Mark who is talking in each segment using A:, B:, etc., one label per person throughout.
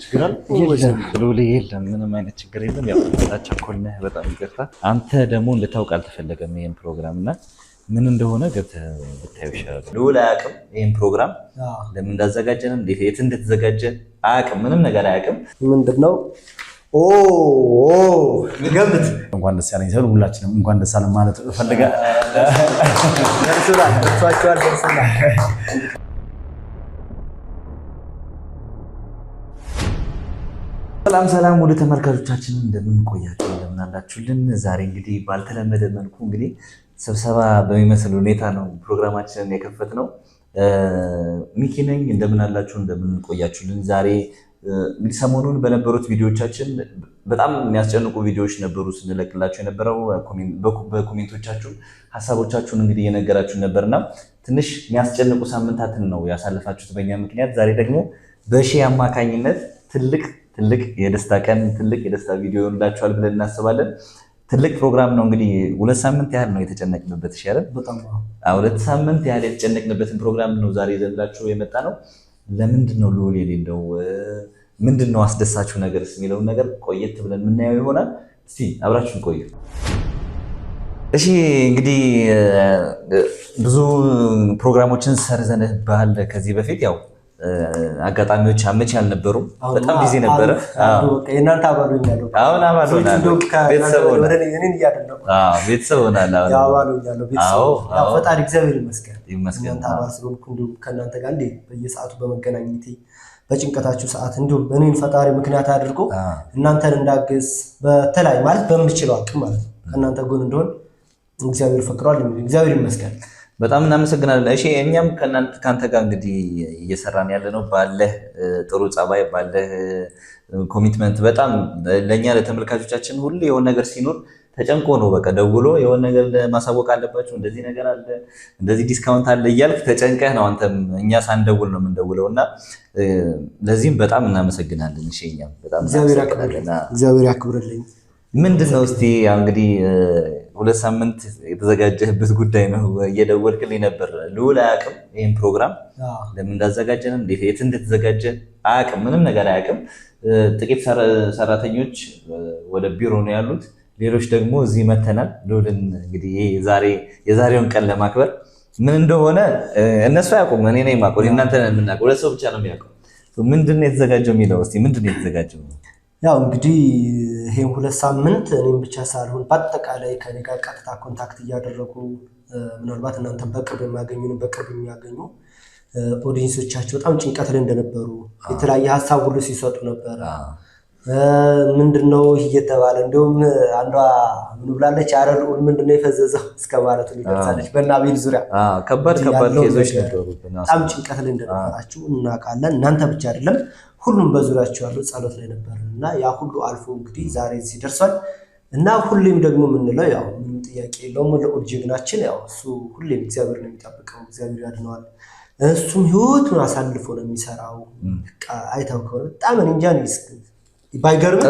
A: ችግር አለ? ሉሊ የለም፣ ምንም አይነት ችግር የለም። ያው ቸኮልነህ በጣም ይቅርታ። አንተ ደግሞ እንድታውቅ አልተፈለገም ይሄን ፕሮግራም እና ምን እንደሆነ ገብተህ ብታየው ይሻላል። ልዑል አያውቅም ይሄን ፕሮግራም ለምን እንዳዘጋጀን፣ እንዴት የት እንደተዘጋጀ አያውቅም። ምንም ነገር አያውቅም።
B: ምንድነው? ኦ ገምት።
C: እንኳን ደስ ያለኝ ሰው ሁላችንም እንኳን ደስ አለን ማለት ፈልጋለሁ።
A: ሰላም ወደ ተመልካቾቻችን እንደምን ቆያችሁ? እንደምን አላችሁልን? ዛሬ እንግዲህ ባልተለመደ መልኩ እንግዲህ ስብሰባ በሚመስል ሁኔታ ነው ፕሮግራማችንን የከፈትነው። ሚኪ ነኝ። እንደምን አላችሁ? እንደምን ቆያችሁልን? ዛሬ እንግዲህ ሰሞኑን በነበሩት ቪዲዮዎቻችን በጣም የሚያስጨንቁ ቪዲዮዎች ነበሩ ስንለቅላችሁ የነበረው። በኮሜንቶቻችሁ ሀሳቦቻችሁን እንግዲህ እየነገራችሁን ነበርና ትንሽ የሚያስጨንቁ ሳምንታትን ነው ያሳለፋችሁት በእኛ ምክንያት። ዛሬ ደግሞ በሺ አማካኝነት ትልቅ የደስታ ቀን፣ ትልቅ የደስታ ቪዲዮ ይሆንላችኋል ብለን እናስባለን። ትልቅ ፕሮግራም ነው እንግዲህ 2 ሳምንት ያህል ነው የተጨነቅንበት። ይሻላል 2 ሳምንት ያህል የተጨነቅንበትን ፕሮግራም ነው ዛሬ ይዘንላችሁ የመጣ ነው። ለምንድን ነው ልዑል የሌለው? ምንድን ነው አስደሳችሁ ነገርስ የሚለውን ነገር ቆየት ብለን የምናየው ይሆናል። እስቲ አብራችሁን ቆዩ። እሺ እንግዲህ ብዙ ፕሮግራሞችን ሰርዘንብሃል ከዚህ በፊት ያው አጋጣሚዎች አመቺ አልነበሩም። በጣም ጊዜ ነበረ።
B: እናንተ አባሉኛለሁ።
A: አሁን አባሉኛለሁ። ቤተሰብ ሆናለሁ።
B: ፈጣሪ እግዚአብሔር ይመስገን። እናንተ አባል ስለሆንኩ እንዲሁም ከእናንተ ጋር እንዴ በየሰዓቱ በመገናኘቴ በጭንቀታችሁ ሰዓት እንዲሁም እኔን ፈጣሪ ምክንያት አድርጎ እናንተን እንዳግዝ በተለይ ማለት በምችለው አቅም ማለት ነው ከእናንተ ጎን እንደሆን እግዚአብሔር ፈቅሯል። እግዚአብሔር ይመስገን።
A: በጣም እናመሰግናለን። እሺ እኛም ከአንተ ጋር እንግዲህ እየሰራን ያለ ነው ባለህ ጥሩ ጸባይ፣ ባለህ ኮሚትመንት በጣም ለእኛ ለተመልካቾቻችን ሁሉ የሆነ ነገር ሲኖር ተጨንቆ ነው በቃ ደውሎ የሆነ ነገር ማሳወቅ አለባቸው፣ እንደዚህ ነገር አለ፣ እንደዚህ ዲስካውንት አለ እያልክ ተጨንቀህ ነው አንተም እኛ ሳንደውል ነው የምንደውለው እና ለዚህም በጣም እናመሰግናለን። እሺ እኛም በጣም
B: እግዚአብሔር ያክብርልኝ።
A: ምንድን ነው እስቲ እንግዲህ 2 ሳምንት የተዘጋጀህበት ጉዳይ ነው። እየደወልክልኝ ነበር። ልዑል አያውቅም ይህን ፕሮግራም ለምን እንዳዘጋጀን፣ እንዴት የት እንደተዘጋጀ አያውቅም። ምንም ነገር አያውቅም። ጥቂት ሰራተኞች ወደ ቢሮ ነው ያሉት፣ ሌሎች ደግሞ እዚህ መተናል። ልዑልን እንግዲህ የዛሬውን ቀን ለማክበር ምን እንደሆነ እነሱ አያውቁም። እኔ ነኝ የማውቀው፣ እናንተ የምናውቀው 2 ሰው ብቻ ነው የሚያውቀው። ምንድን ነው የተዘጋጀው የሚለው እስቲ ምንድን ነው የተዘጋጀው?
B: ያው እንግዲህ ይሄን 2 ሳምንት እኔም ብቻ ሳልሆን በአጠቃላይ ከኔ ጋር ቀጥታ ኮንታክት እያደረጉ ምናልባት እናንተም በቅርብ የሚያገኙ ኦዲየንሶቻቸው በጣም ጭንቀት ላይ እንደነበሩ የተለያየ ሀሳብ ሁሉ ሲሰጡ ነበረ። ምንድነው እየተባለ እንደውም አንዷ ምን ብላለች? አረ ልዑል ምንድነው የፈዘዘው እስከ ማለት ይደርሳለች። በአቤል ዙሪያ
A: ከባድ ኬዞች ነበሩ።
B: በጣም ጭንቀት ላይ እንደነበራችሁ እናውቃለን። እናንተ ብቻ አይደለም ሁሉም በዙሪያቸው ያለው ጸሎት ላይ ነበር እና ያ ሁሉ አልፎ እንግዲህ ዛሬ እዚህ ደርሷል እና ሁሌም ደግሞ የምንለው ያው ምንም ጥያቄ የለውም ልዑል ጀግናችን፣ ያው እሱ ሁሌም እግዚአብሔር ነው የሚጠብቀው፣ እግዚአብሔር ያድነዋል። እሱም ህይወቱን አሳልፎ ነው የሚሰራው። በቃ አይተው ከሆነ በጣም እንጃ ባይገርም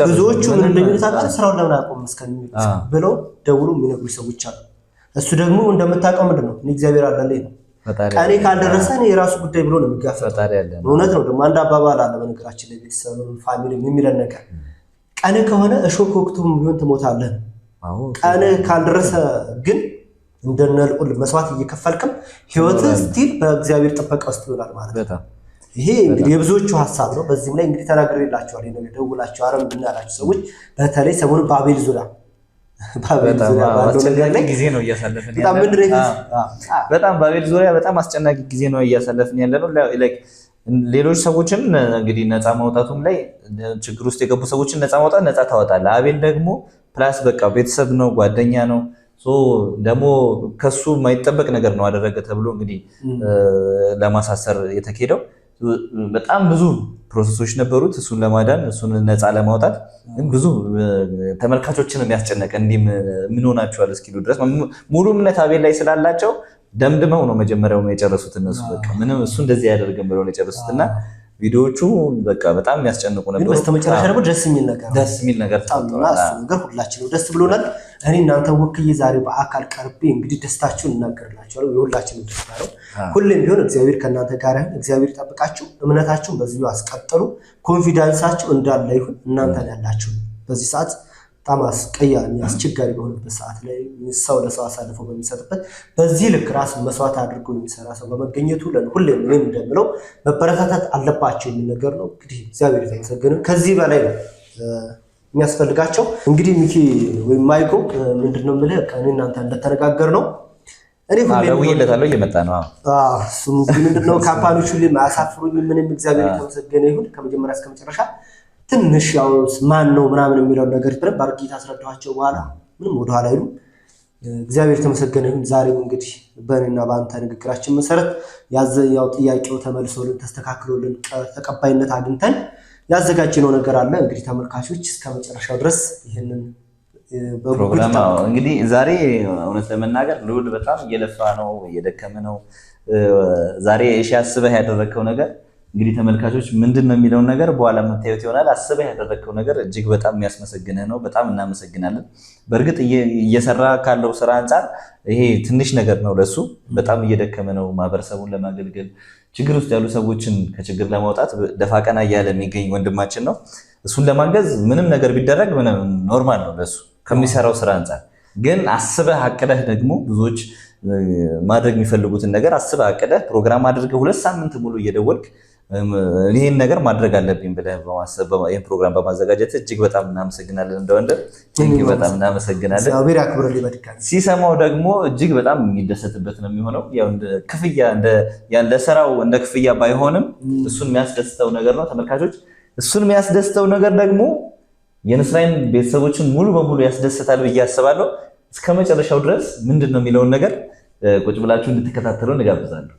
B: ብዙዎቹ ምን እንደሚሉት አቃል ስራውን ለምን አቆም እስከሚሉ ብለው ደውሎ የሚነግሩ ሰዎች አሉ። እሱ ደግሞ እንደምታውቀው ምንድነው እግዚአብሔር አለልኝ ነው ቀኔ ካልደረሰ እኔ የራሱ ጉዳይ ብሎ ነው የሚጋፈጠው። እውነት ነው። ደግሞ አንድ አባባል አለ በነገራችን ላይ ቤተሰብ ፋሚሊ የሚለን ነገር ቀኔ ከሆነ እሾህ ወቅቱም ቢሆን ትሞታለህ። ቀኔ ካልደረሰ ግን እንደነ ልዑል መስዋዕት እየከፈልክም ህይወት ስቲል በእግዚአብሔር ጥበቃ ውስጥ ይሆናል ማለት ነው። ይሄ እንግዲህ የብዙዎቹ ሀሳብ ነው። በዚህም ላይ እንግዲህ ተናግሬላችኋል። ይሄ ነው ደውላችሁ አረም ብናላችሁ ሰዎች በተለይ ሰሞኑን በአቤል ዙሪያ
A: ጊዜ ነው እያሳለፍን በጣም በአቤል ዙሪያ በጣም አስጨናቂ ጊዜ ነው እያሳለፍን ያለ ነው። ሌሎች ሰዎችን እንግዲህ ነፃ ማውጣቱም ላይ ችግር ውስጥ የገቡ ሰዎችን ነፃ ማውጣት ነፃ ታወጣለህ። አቤል ደግሞ ፕላስ በቃ ቤተሰብ ነው፣ ጓደኛ ነው። ደግሞ ከሱ የማይጠበቅ ነገር ነው አደረገ ተብሎ እንግዲህ ለማሳሰር የተካሄደው በጣም ብዙ ፕሮሰሶች ነበሩት እሱን ለማዳን እሱን ነፃ ለማውጣት። ግን ብዙ ተመልካቾችን የሚያስጨነቀ እንዲህ ምን ሆናችኋል እስኪሉ ድረስ ሙሉ እምነት አቤል ላይ ስላላቸው ደምድመው ነው መጀመሪያው ነው የጨረሱት። እነሱ በቃ ምንም እሱ እንደዚህ ያደርገን ብለው ነው የጨረሱት እና ቪዲዮዎቹ በቃ በጣም የሚያስጨንቁ ነበሩ።
B: በስተመጨረሻ ደግሞ ደስ የሚል ነገር
A: ተፈጥሯል።
B: እሱ ነገር ሁላችንም ደስ ብሎናል። እኔ እናንተ ወክዬ ዛሬ በአካል ቀርቤ እንግዲህ ደስታችሁን እናገርላችኋለሁ። የሁላችንም ደስታ ነው። ሁሌም ቢሆን እግዚአብሔር ከእናንተ ጋር ይሁን። እግዚአብሔር ይጠብቃችሁ። እምነታችሁን በዚሁ አስቀጥሉ። ኮንፊደንሳችሁ እንዳለ ይሁን። እናንተ ያላችሁ በዚህ ሰዓት በጣም አስቀያሚ አስቸጋሪ በሆነበት ሰዓት ላይ ሰው ለሰው አሳልፎ በሚሰጥበት በዚህ ልክ ራስን መስዋዕት አድርጎ የሚሰራ ሰው በመገኘቱ ሁሌም እኔም እንደምለው መበረታታት አለባቸው የሚል ነገር ነው። እንግዲህ እግዚአብሔር የተመሰገነ ከዚህ በላይ ነው የሚያስፈልጋቸው። እንግዲህ ሚኪ ወይም ማይኮ ምንድነው የምልህ ከእኔ እናንተ እንደተነጋገር ነው እኔ ሁሌም
A: ይለታለው እየመጣ ነው።
B: እሱም ምንድነው ካምፓኒዎቹ ሁሌም አያሳፍሩኝ። ምንም እግዚአብሔር የተመሰገነ ይሁን ከመጀመሪያ እስከ መጨረሻ ትንሽ ያው ማን ነው ምናምን የሚለው ነገር በደንብ አድርጌ ታስረዳኋቸው በኋላ ምንም ወደኋላ አይሉም። እግዚአብሔር የተመሰገነ ይሁን። ዛሬም እንግዲህ በእኔና በአንተ ንግግራችን መሰረት ያው ጥያቄው ተመልሶልን ተስተካክሎልን ተቀባይነት አግኝተን ያዘጋጀነው ነገር አለ። እንግዲህ ተመልካቾች እስከ መጨረሻው ድረስ ይሄንን
A: ፕሮግራም እንግዲህ ዛሬ እውነት ለመናገር ልዑል በጣም እየለፋ ነው እየደከመ ነው። ዛሬ እሺ አስበህ ያደረከው ነገር እንግዲህ ተመልካቾች ምንድነው የሚለውን ነገር በኋላ የምታዩት ይሆናል። አስበህ ያደረከው ነገር እጅግ በጣም የሚያስመሰግንህ ነው። በጣም እናመሰግናለን። በእርግጥ እየሰራ ካለው ስራ አንጻር ይሄ ትንሽ ነገር ነው ለሱ። በጣም እየደከመ ነው ማህበረሰቡን ለማገልገል ችግር ውስጥ ያሉ ሰዎችን ከችግር ለማውጣት ደፋ ቀና እያለ የሚገኝ ወንድማችን ነው። እሱን ለማገዝ ምንም ነገር ቢደረግ ምንም ኖርማል ነው ለሱ ከሚሰራው ስራ አንጻር። ግን አስበህ አቅደህ ደግሞ ብዙዎች ማድረግ የሚፈልጉትን ነገር አስበህ አቅደህ ፕሮግራም አድርገህ 2 ሳምንት ሙሉ እየደወልክ ይሄን ነገር ማድረግ አለብኝ ብለህ በማሰብ ይሄን ፕሮግራም በማዘጋጀት እጅግ በጣም እናመሰግናለን። እንደወንድም በጣም እናመሰግናለን።
B: እግዚአብሔር ያክብርልኝ። በድጋሚ
A: ሲሰማው ደግሞ እጅግ በጣም የሚደሰትበት ነው የሚሆነው። ያው እንደ ክፍያ ለስራው እንደ ክፍያ ባይሆንም እሱን የሚያስደስተው ነገር ነው። ተመልካቾች እሱን የሚያስደስተው ነገር ደግሞ የንስራይን ቤተሰቦችን ሙሉ በሙሉ ያስደስታል ብዬ አስባለሁ። እስከ መጨረሻው ድረስ ምንድነው የሚለውን ነገር ቁጭ ብላችሁ እንድትከታተሉ እንጋብዛለሁ።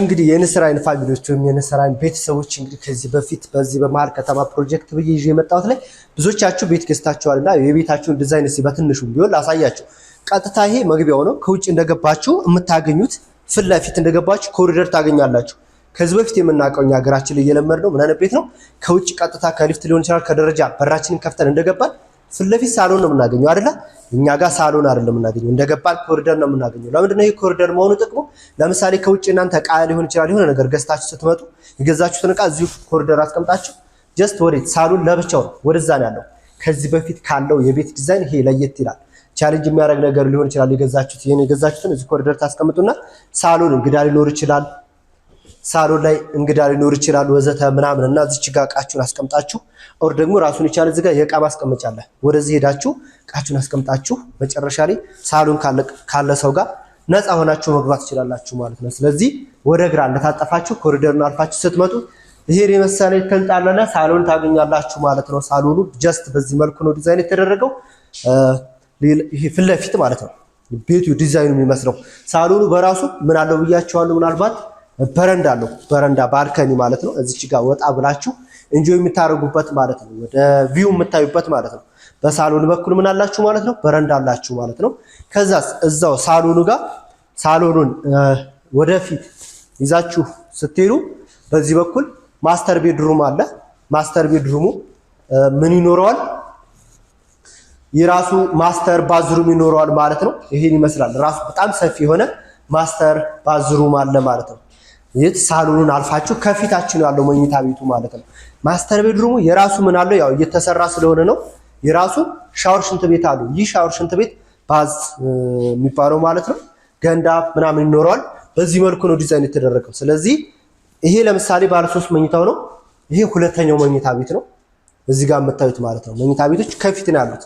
B: እንግዲህ የንስራይን ፋሚሊዎች ወይም የንስራይን ቤተሰቦች እንግዲህ ከዚህ በፊት በዚህ በመሀል ከተማ ፕሮጀክት ብዬ ይዤ የመጣሁት ላይ ብዙዎቻችሁ ቤት ገዝታችኋልና የቤታችሁን ዲዛይን እስኪ በትንሹ ቢሆን ላሳያችሁ። ቀጥታ ይሄ መግቢያው ነው። ከውጭ እንደገባችሁ የምታገኙት ፊት ለፊት እንደገባችሁ ኮሪደር ታገኛላችሁ። ከዚህ በፊት የምናውቀው እኛ ሀገራችን ላይ እየለመድነው ምን አይነት ቤት ነው? ከውጭ ቀጥታ ከሊፍት ሊሆን ይችላል ከደረጃ በራችንን ከፍተን እንደገባን ፊት ለፊት ሳሎን ነው የምናገኘው አይደለ? እኛ ጋር ሳሎን አይደለም የምናገኘው፣ እንደገባን ኮሪደር ነው የምናገኘው። ለምንድን ነው ይሄ ኮሪደር መሆኑ ጥቅሙ? ለምሳሌ ከውጭ እናንተ ዕቃ ሊሆን ይችላል የሆነ ነገር ገዝታችሁ ስትመጡ የገዛችሁትን ዕቃ እዚሁ ኮሪደር አስቀምጣችሁ ጀስት ወዴት ሳሎን ለብቻው ነው ወደዛ ነው ያለው። ከዚህ በፊት ካለው የቤት ዲዛይን ይሄ ለየት ይላል። ቻሌንጅ የሚያደርግ ነገር ሊሆን ይችላል። የገዛችሁትን እዚህ ኮሪደር ታስቀምጡና ሳሎን እንግዳ ሊኖር ይችላል፣ ሳሎን ላይ እንግዳ ሊኖር ይችላል ወዘተ ምናምን እና እዚች ጋር ዕቃችሁን አስቀምጣችሁ ኦር ደግሞ ራሱን ይቻላል እዚህ ጋር የዕቃ ማስቀመጫ አለ። ወደዚህ ሄዳችሁ ዕቃችሁን አስቀምጣችሁ መጨረሻ ላይ ሳሎን ካለ ሰው ጋር ነፃ ሆናችሁ መግባት ትችላላችሁ ማለት ነው። ስለዚህ ወደ ግራ እንደታጠፋችሁ ኮሪደሩን አልፋችሁ ስትመጡ ይሄን የመሰለ የተንጣለለ ሳሎን ታገኛላችሁ ማለት ነው። ሳሎኑ ጀስት በዚህ መልኩ ነው ዲዛይን የተደረገው። ይሄ ፊት ለፊት ማለት ነው ቤቱ ዲዛይኑ የሚመስለው። ሳሎኑ በራሱ ምን አለው ብያችኋለሁ። ምናልባት በረንዳ አለው። በረንዳ ባልከኒ ማለት ነው። እዚች ጋር ወጣ ብላችሁ ኢንጆይ የምታደርጉበት ማለት ነው። ወደ ቪው የምታዩበት ማለት ነው። በሳሎን በኩል ምን አላችሁ ማለት ነው? በረንዳ አላችሁ ማለት ነው። ከዛስ እዛው ሳሎኑ ጋር ሳሎኑን ወደፊት ይዛችሁ ስትሄዱ በዚህ በኩል ማስተር ቤድሩም አለ። ማስተር ቤድሩሙ ምን ይኖረዋል? የራሱ ማስተር ባዝሩም ይኖረዋል ማለት ነው። ይሄን ይመስላል። ራሱ በጣም ሰፊ የሆነ ማስተር ባዝሩም አለ ማለት ነው። ይህ ሳሎኑን አልፋችሁ ከፊታችን ያለው መኝታ ቤቱ ማለት ነው። ማስተር ቤድሩሙ የራሱ ምን አለው? ያው እየተሰራ ስለሆነ ነው። የራሱ ሻወር ሽንት ቤት አለው። ይህ ሻወር ሽንት ቤት ባዝ የሚባለው ማለት ነው። ገንዳ ምናምን ይኖረዋል። በዚህ መልኩ ነው ዲዛይን የተደረገው። ስለዚህ ይሄ ለምሳሌ ባለ 3 መኝታው ነው። ይሄ ሁለተኛው መኝታ ቤት ነው። እዚህ ጋር የምታዩት ማለት ነው። መኝታ ቤቶች ከፊት ነው ያሉት።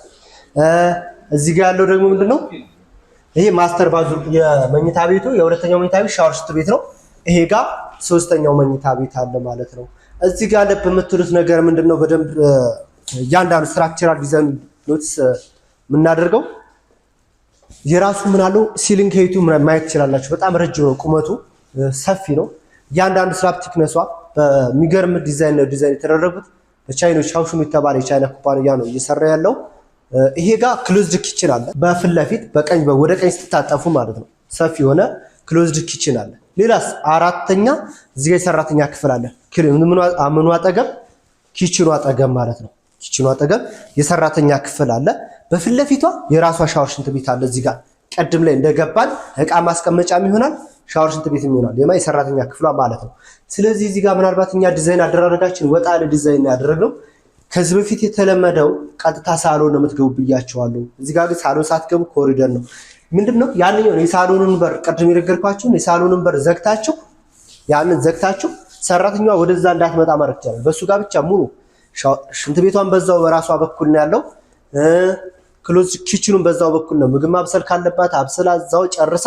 B: እዚህ ጋር ያለው ደግሞ ምንድነው? ይሄ ማስተር ባዙር የመኝታ ቤቱ የሁለተኛው መኝታ ቤት ሻወር ሽንት ቤት ነው። ይሄ ጋር ሶስተኛው መኝታ ቤት አለ ማለት ነው። እዚህ ጋር ለብ የምትሉት ነገር ምንድነው? በደንብ እያንዳንዱ ስትራክቸራል ዲዛይን ኖትስ የምናደርገው የራሱ ምን አለው? ሲሊንግ ሄይቱ ማየት ትችላላችሁ። በጣም ረጅም ነው፣ ቁመቱ ሰፊ ነው። እያንዳንዱ ስላብ ቲክነሷ በሚገርም ዲዛይን ነው ዲዛይን የተደረጉት። በቻይኖች ሻውሹም የተባለ የቻይና ኩባንያ ነው እየሰራ ያለው። ይሄ ጋር ክሎዝድ ኪችን አለ። በፊት ለፊት በቀኝ ወደ ቀኝ ስትታጠፉ ማለት ነው ሰፊ የሆነ ክሎዝድ ኪችን አለ። ሌላስ አራተኛ እዚህ ጋር የሰራተኛ ክፍል አለ። ምኑ አጠገብ ኪችኑ አጠገብ ማለት ነው። ኪችኑ አጠገብ የሰራተኛ ክፍል አለ። በፊት ለፊቷ የራሷ ሻወር ሽንት ቤት አለ። እዚህ ጋር ቀድም ላይ እንደገባን እቃ ማስቀመጫም ይሆናል ሻወር ሽንት ቤትም ይሆናል። የሰራተኛ ክፍሏ ማለት ነው። ስለዚህ እዚህ ጋር ምናልባት እኛ ዲዛይን አደራረጋችን ወጣ ያለ ዲዛይን ያደረግነው ከዚህ በፊት የተለመደው ቀጥታ ሳሎን ነው የምትገቡ ብያቸዋለሁ። እዚህ ጋር ግን ሳሎን ሳትገቡ ኮሪደር ነው። ምንድነው ያንኛው የሳሎኑን በር ቀድም የነገርኳችሁን የሳሎኑን በር ዘግታችሁ ያንን ዘግታችሁ ሰራተኛዋ ወደዛ እንዳትመጣ ማድረግ ይቻላል። በሱ ጋር ብቻ ሙሉ ሽንት ቤቷን በዛው በራሷ በኩል ነው ያለው። ክሎዝ ኪችኑን በዛው በኩል ነው። ምግብ ማብሰል ካለባት አብስላ እዛው ጨርሳ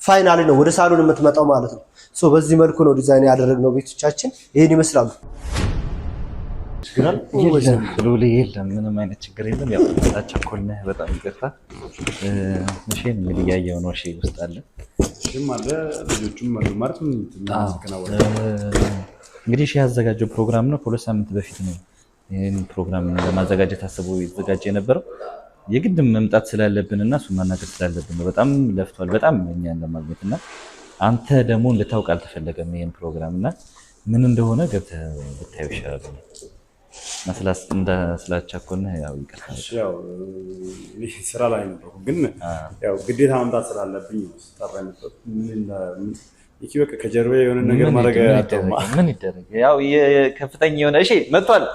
B: ፋይናሊ ነው ወደ ሳሎን የምትመጣው ማለት ነው። ሶ በዚህ መልኩ ነው ዲዛይን ያደረግነው። ቤቶቻችን ይሄን ይመስላሉ።
A: የለም ምንም አይነት ችግር የለም። ያው ቸኮልነህ በጣም ይቅርታ። እሺ እንግዲህ ያየው ነው። እሺ ውስጥ አለ
C: ልጆቹም አሉ ማለት
A: እንግዲህ እሺ ያዘጋጀው ፕሮግራም ነው። ከሁለት ሳምንት በፊት ነው ይሄን ፕሮግራም ለማዘጋጀት አስቦ የተዘጋጀ የነበረው። የግድ መምጣት ስላለብንና እሱን ማናገር ስላለብን ነው። በጣም ለፍቷል፣ በጣም እኛን ለማግኘት እና አንተ ደግሞ ልታውቅ አልተፈለገም ይሄን ፕሮግራም እና ምን እንደሆነ ገብተህ ብታየው ይሻላል። ስላቻኮልነህ ያው ይቅርታ።
C: ያው ስራ ላይ ነው ግን ያው ግዴታ መምጣት ስላለብኝ ነው ስጠራኝ ነበር። ይሄ በቃ ከጀርባ የሆነ ነገር ማድረግ አጥተማ
A: ምን ይደረግ ያው ከፍተኛ የሆነ እሺ መጥቷል።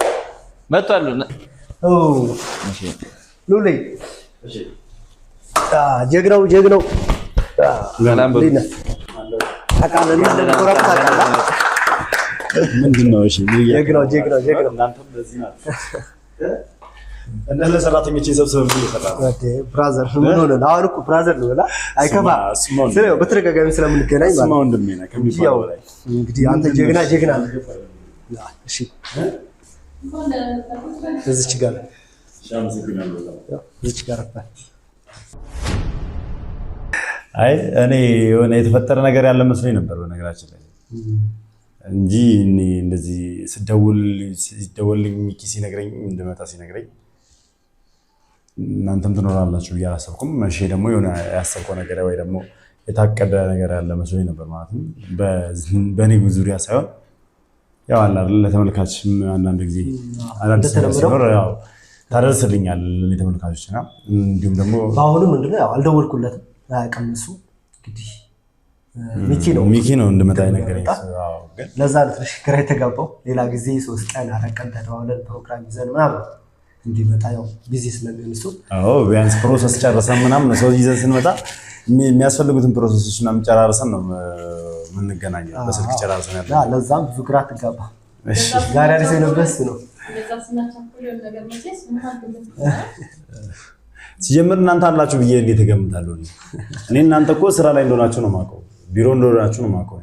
B: እሺ ሉሊ እሺ ጀግናው
A: ሰላም በሉ
B: ታውቃለህ
C: ምንድነው? እሺ
B: ጀግናው
C: እናንተም በዚህ ናት እነዚህ ሰራተኞች ሰብስበው ይሰራሉ።
B: ብራዘር ምን ሆነ? አሁን እኮ ብራዘር ነው ብላ አይከፋ ስለዚህ በተደጋጋሚ ስለምንገናኝ ማለት
C: ነው። ወንድሜ ነህ ከሚባለው በላይ
B: እንግዲህ አንተ ጀግና ነህ። እሺ እዚች ጋር
C: አይ እኔ የሆነ የተፈጠረ ነገር ያለ መስሎኝ ነበር በነገራችን ላይ እንጂ እኔ እንደዚህ ሲደውልልኝ ሚኪ ሲነግረኝ እንደመጣ ሲነግረኝ እናንተም ትኖራላችሁ ብዬ አላሰብኩም። እሺ ደግሞ የሆነ ያሰብከው ነገር ወይ ደግሞ የታቀደ ነገር ያለ መስሎኝ ነበር ማለት ነው። በእኔ ዙሪያ ሳይሆን ያው አለ አይደል ለተመልካችም አንዳንድ ጊዜ አዳዲስ ሲኖር ያው ታደርስልኛል ለተመልካቾችና እንዲሁም ደግሞ
B: በአሁኑ ምንድነው ያው አልደወልኩለትም አያውቅም እሱ እንግዲህ
C: ሚኪ ነው እንደመጣ ነገረኝ።
B: ግን ለዛ ትንሽ ግራ የተጋባው ሌላ ጊዜ 3 ቀን 4 ቀን ተደዋውለን ፕሮግራም ይዘን ምናምን እንዲመጣ ያው ቢዚ ስለሚሆን እሱ
C: ቢያንስ ፕሮሰስ ጨርሰን ምናምን ሰው ይዘን ስንመጣ የሚያስፈልጉትን ፕሮሰሶች ምናምን ጨራርሰን ነው የምንገናኘው። በስልክ ጨራርሰን ያለ
B: ለዛም ብዙ ግራ ተጋባ። እሺ ዛሬ አዲስ የነበስ ነው
C: ሲጀምር እናንተ አላችሁ ብዬ እንዴት እገምታለሁ? እኔ እናንተ እኮ ስራ ላይ እንደሆናችሁ ነው የማውቀው፣ ቢሮ እንደሆናችሁ ነው የማውቀው።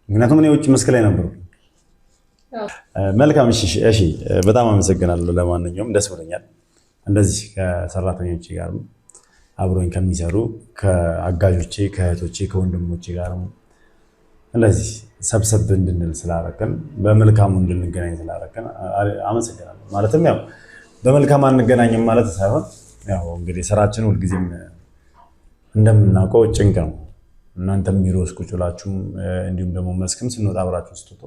C: ምክንያቱም እኔ ውጭ መስክ ላይ ነበርኩ። መልካም እሺ፣ በጣም አመሰግናለሁ። ለማንኛውም ደስ ብሎኛል እንደዚህ ከሰራተኞቼ ጋር አብሮኝ ከሚሰሩ ከአጋዦቼ ከእህቶቼ ከወንድሞቼ ጋር እንደዚህ ሰብሰብ እንድንል ስላደረከን በመልካሙ እንድንገናኝ ስላደረከን አመሰግናለሁ። ማለትም ያው በመልካም አንገናኝም ማለት ሳይሆን ያው እንግዲህ ስራችን ሁልጊዜም እንደምናውቀው ጭንቅ ነው። እናንተም ቢሮ ውስጥ ቁጭ ብላችሁም እንዲሁም ደግሞ መስክም ስንወጣ አብራችሁ ስትወጡ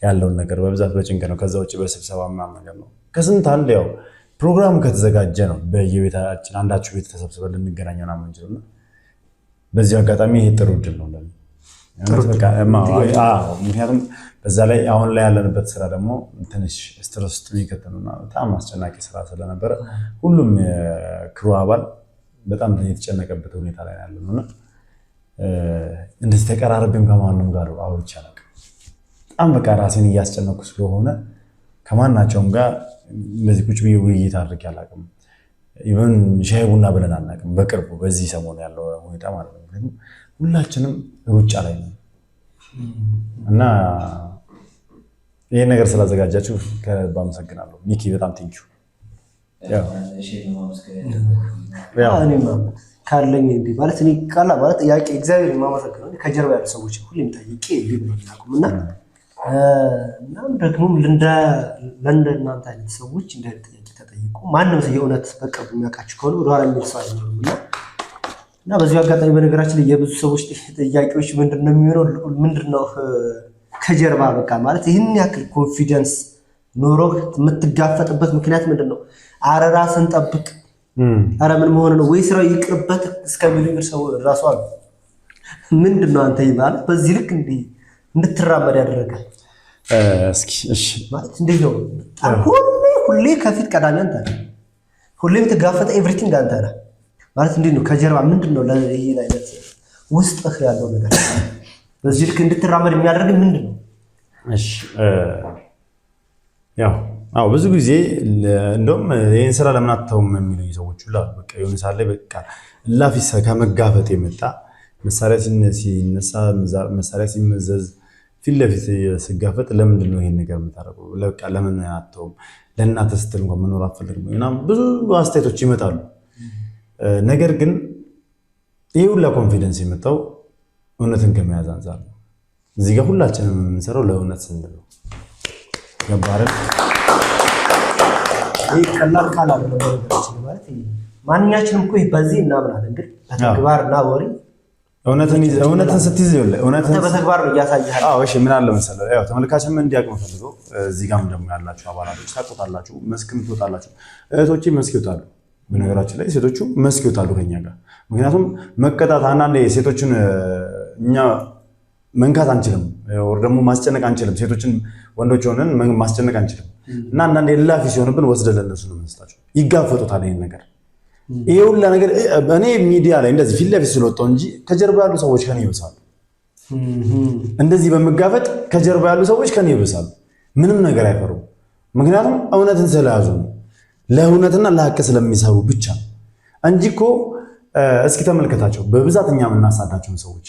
C: ያለውን ነገር በብዛት በጭንቅ ነው። ከዛ ውጭ በስብሰባ ምናምን ነገር ነው። ከስንት አንድ ያው ፕሮግራሙ ከተዘጋጀ ነው በየቤታችን አንዳችሁ ቤት ተሰብስበን ልንገናኝ ምናምን እንችላለን። በዚህ አጋጣሚ ይሄ ጥሩ እድል ነው ለኔ። ምክንያቱም በዛ ላይ አሁን ላይ ያለንበት ስራ ደግሞ ትንሽ ስትረስ ውስጥ የሚከተሉና በጣም አስጨናቂ ስራ ስለነበረ ሁሉም የክሩ አባል በጣም የተጨነቀበት ሁኔታ ላይ ያለነው እና እንደዚህ ተቀራርቤም ከማንም ጋር አውርቼ አላውቅም። በጣም በቃ ራሴን እያስጨነኩ ስለሆነ ከማናቸውም ጋር እንደዚህ ቁጭ ብዬ ውይይት አድርጌ አላውቅም። ኢቨን ሻይ ቡና ብለን አናውቅም። በቅርቡ በዚህ ሰሞን ያለው ሁኔታ ማለት ነው። ምክንያቱም ሁላችንም ሩጫ ላይ ነው እና ይሄን ነገር ስላዘጋጃችሁ ከልብ አመሰግናለሁ። ሚኪ በጣም ቴንኪው።
B: ካለኝ እንዴ ማለት እኔ ቃላ ማለት ጥያቄ እግዚአብሔር የማመሰግነው ከጀርባ ያሉ ሰዎች ሁሌም ጠይቄ ሊብሉኛቁም እና ደግሞ ለእናንተ አይነት ሰዎች እንደ ጥያቄ ተጠይቁ። ማንም ሰው የእውነት በቅርብ የሚያውቃችሁ ከሆነ ወደኋላ የሚል ሰው አይኖርም እና እና በዚህ አጋጣሚ በነገራችን ላይ የብዙ ሰዎች ጥያቄዎች ምንድነው የሚሆነው ምንድነው ከጀርባ በቃ ማለት ይህን ያክል ኮንፊደንስ ኖሮ የምትጋፈጥበት ምክንያት ምንድነው? አረ ራስን ጠብቅ፣ አረ ምን መሆን ነው ወይ ስራው ይቅርበት እስከሚሉ ሰው ራሱ አሉ። ምንድነው አንተ ማለት በዚህ ልክ እንድትራመድ ያደረጋል?
C: እስኪ እሺ
B: ማለት እንዴት ነው? ሁሌ ከፊት ቀዳሚ አንተ ነህ። ሁሌ የምትጋፈጥ ኤቭሪቲንግ አንተ ነህ ማለት እንዴት ነው? ከጀርባ ምንድነው ለይሄ አይነት ውስጥህ ያለው ነገር በዚህ ልክ እንድትራመድ የሚያደርግ ምንድነው?
C: እሺ ያው ብዙ ጊዜ እንደውም ይሄን ስራ ለምን አትተውም የሚሉኝ ሰዎች ሁሉ አሉ። በቃ የሆነ ሰዓት ላይ በቃ ላፊስ ከመጋፈጥ የመጣ መሳሪያ ሲነሳ መሳሪያ ሲመዘዝ ፊት ለፊት ስጋፈጥ ለምንድን ነው ይሄን ነገር የምታደርገው? በቃ ለምን አትተውም? ለእናትህ ስትል እንኳን መኖር አትፈልግም? ምናምን ብዙ አስተያየቶች ይመጣሉ። ነገር ግን ይሄ ሁላ ኮንፊደንስ የመጣው እውነትን ከመያዝ አንፃር ነው። እዚህ ጋር ሁላችንም የምንሰራው ለእውነት ስንል ነው። ገባረን?
B: ይሄ ቀላል ቃል አይደለም ማለት ማንኛችንም እኮ በዚህ እናምናለን፣ ግን በተግባርና ወሬ
C: እውነትን ስትይዝ እውነትን
B: በተግባር ነው እያሳየሃል።
C: እሺ ምን አለ መሰለህ፣ ያው ተመልካችም እንዲያውቅ ነው ፈልገው እዚህ ጋርም ደግሞ ያላችሁ አባላቶች ታውቁታላችሁ፣ መስክም ትወጣላችሁ። እህቶቼ መስክ ይወጣሉ። በነገራችን ላይ ሴቶቹ መስክ ይወጣሉ ከኛ ጋር። ምክንያቱም መቀጣት አንዳንዴ ሴቶችን እኛ መንካት አንችልም፣ ወር ደግሞ ማስጨነቅ አንችልም። ሴቶችን ወንዶች ሆነን ማስጨነቅ አንችልም እና አንዳንዴ ላፊ ሲሆንብን ወስደን ለእነሱ ነው የምንሰጣቸው። ይጋፈጡታል ይሄን ነገር። ይሄ ሁላ ነገር እኔ ሚዲያ ላይ እንደዚህ ፊት ለፊት ስለወጣሁ እንጂ ከጀርባ ያሉ ሰዎች ከኔ ይብሳሉ። እንደዚህ በመጋፈጥ ከጀርባ ያሉ ሰዎች ከኔ ይብሳሉ። ምንም ነገር አይፈሩም። ምክንያቱም እውነትን ስለያዙ ነው፣ ለእውነትና ለሐቅ ስለሚሰሩ ብቻ እንጂ እኮ እስኪ ተመልከታቸው። በብዛት እኛ የምናሳዳቸውን ሰዎች፣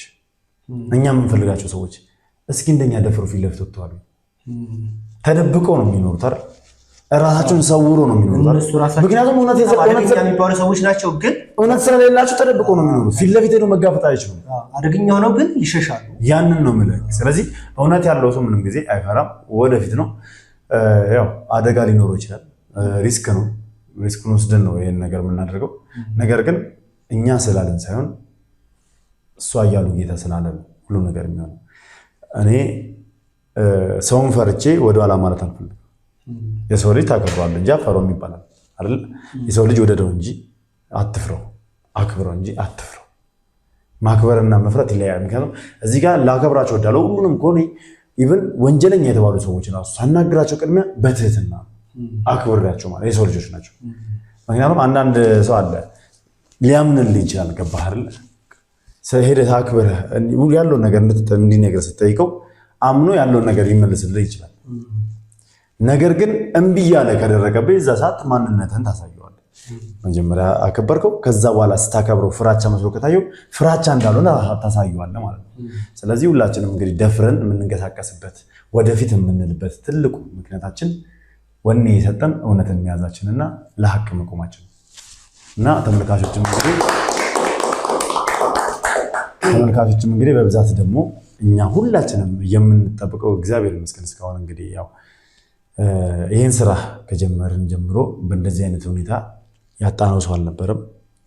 C: እኛ የምንፈልጋቸው ሰዎች እስኪ እንደኛ ደፍሮ ፊት ለፊት ወጥተዋል። ተደብቀው ነው የሚኖሩት አይደል? ራሳቸውን ሰውሮ ነው የሚኖሩት። ምክንያቱም እውነት
B: የሚባሉ ሰዎች ናቸው፣ ግን
C: እውነት ስለሌላቸው ተደብቀው ነው የሚኖሩት። ፊት ለፊት ሄደው መጋፈጥ አይችሉም።
B: አደገኛ ሆነው ግን ይሸሻሉ።
C: ያንን ነው የምልህ። ስለዚህ እውነት ያለው ሰው ምንም ጊዜ አይፈራም፣ ወደፊት ነው። ያው አደጋ ሊኖረው ይችላል፣ ሪስክ ነው። ሪስኩን ወስደን ነው ይሄን ነገር የምናደርገው። ነገር ግን እኛ ስላለን ሳይሆን እሷ እያሉ ጌታ ስላለ ነው ሁሉ ነገር የሚሆነው። እኔ ሰውን ፈርቼ ወደኋላ ማለት አልፈልግም። የሰው ልጅ ታከብረዋለህ እንጂ አፈረውም ይባላል አይደል? የሰው ልጅ ወደደው እንጂ አትፍረው፣ አክብረው እንጂ አትፍረው። ማክበርና መፍራት ይለያል። ምክንያቱም እዚህ ጋር ላከብራቸው ወዳለው ሁሉንም ከሆነ ኢቭን ወንጀለኛ የተባሉ ሰዎች ራሱ ሳናግራቸው ቅድሚያ በትህትና አክብሬያቸው ማለት የሰው ልጆች ናቸው። ምክንያቱም አንዳንድ ሰው አለ ሊያምንልህ ይችላል። ገባህ አይደል? ሄደህ አክብረህ ያለውን ነገር እንዲነግርህ ስትጠይቀው አምኖ ያለውን ነገር ሊመልስልህ ይችላል። ነገር ግን እምቢ እያለ ከደረገብህ እዛ ሰዓት ማንነትህን ታሳየዋለህ። መጀመሪያ አከበርከው፣ ከዛ በኋላ ስታከብረው ፍራቻ መስሎ ከታየው ፍራቻ እንዳልሆነ ታሳየዋለህ ማለት ነው። ስለዚህ ሁላችንም እንግዲህ ደፍረን የምንንቀሳቀስበት ወደፊት የምንልበት ትልቁ ምክንያታችን ወኔ የሰጠን እውነትን መያዛችንና ለሐቅ መቆማችን እና ተመልካቾችም እንግዲህ በብዛት ደግሞ እኛ ሁላችንም የምንጠብቀው እግዚአብሔር ይመስገን እስካሁን እንግዲህ ያው ይህን ስራ ከጀመርን ጀምሮ በእንደዚህ አይነት ሁኔታ ያጣነው ሰው አልነበረም።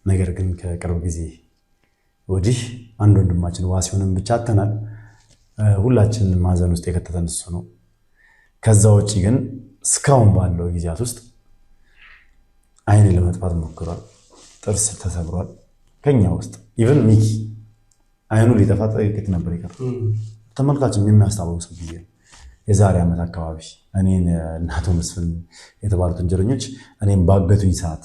C: ነገር ግን ከቅርብ ጊዜ ወዲህ አንድ ወንድማችን ዋሲሁንን ብቻ አጥተናል። ሁላችንን ማዘን ውስጥ የከተተን እሱ ነው። ከዛ ውጭ ግን እስካሁን ባለው ጊዜያት ውስጥ አይኔ ለመጥፋት ሞክሯል፣ ጥርስ ተሰብሯል። ከኛ ውስጥ ኢቨን ሚኪ አይኑ ሊጠፋ ጥቂት ነበር ይቀር። ተመልካችም የሚያስታውሱ ጊዜ የዛሬ ዓመት አካባቢ እኔን እናቶ መስፍን የተባሉት ወንጀለኞች እኔም ባገቱኝ ሰዓት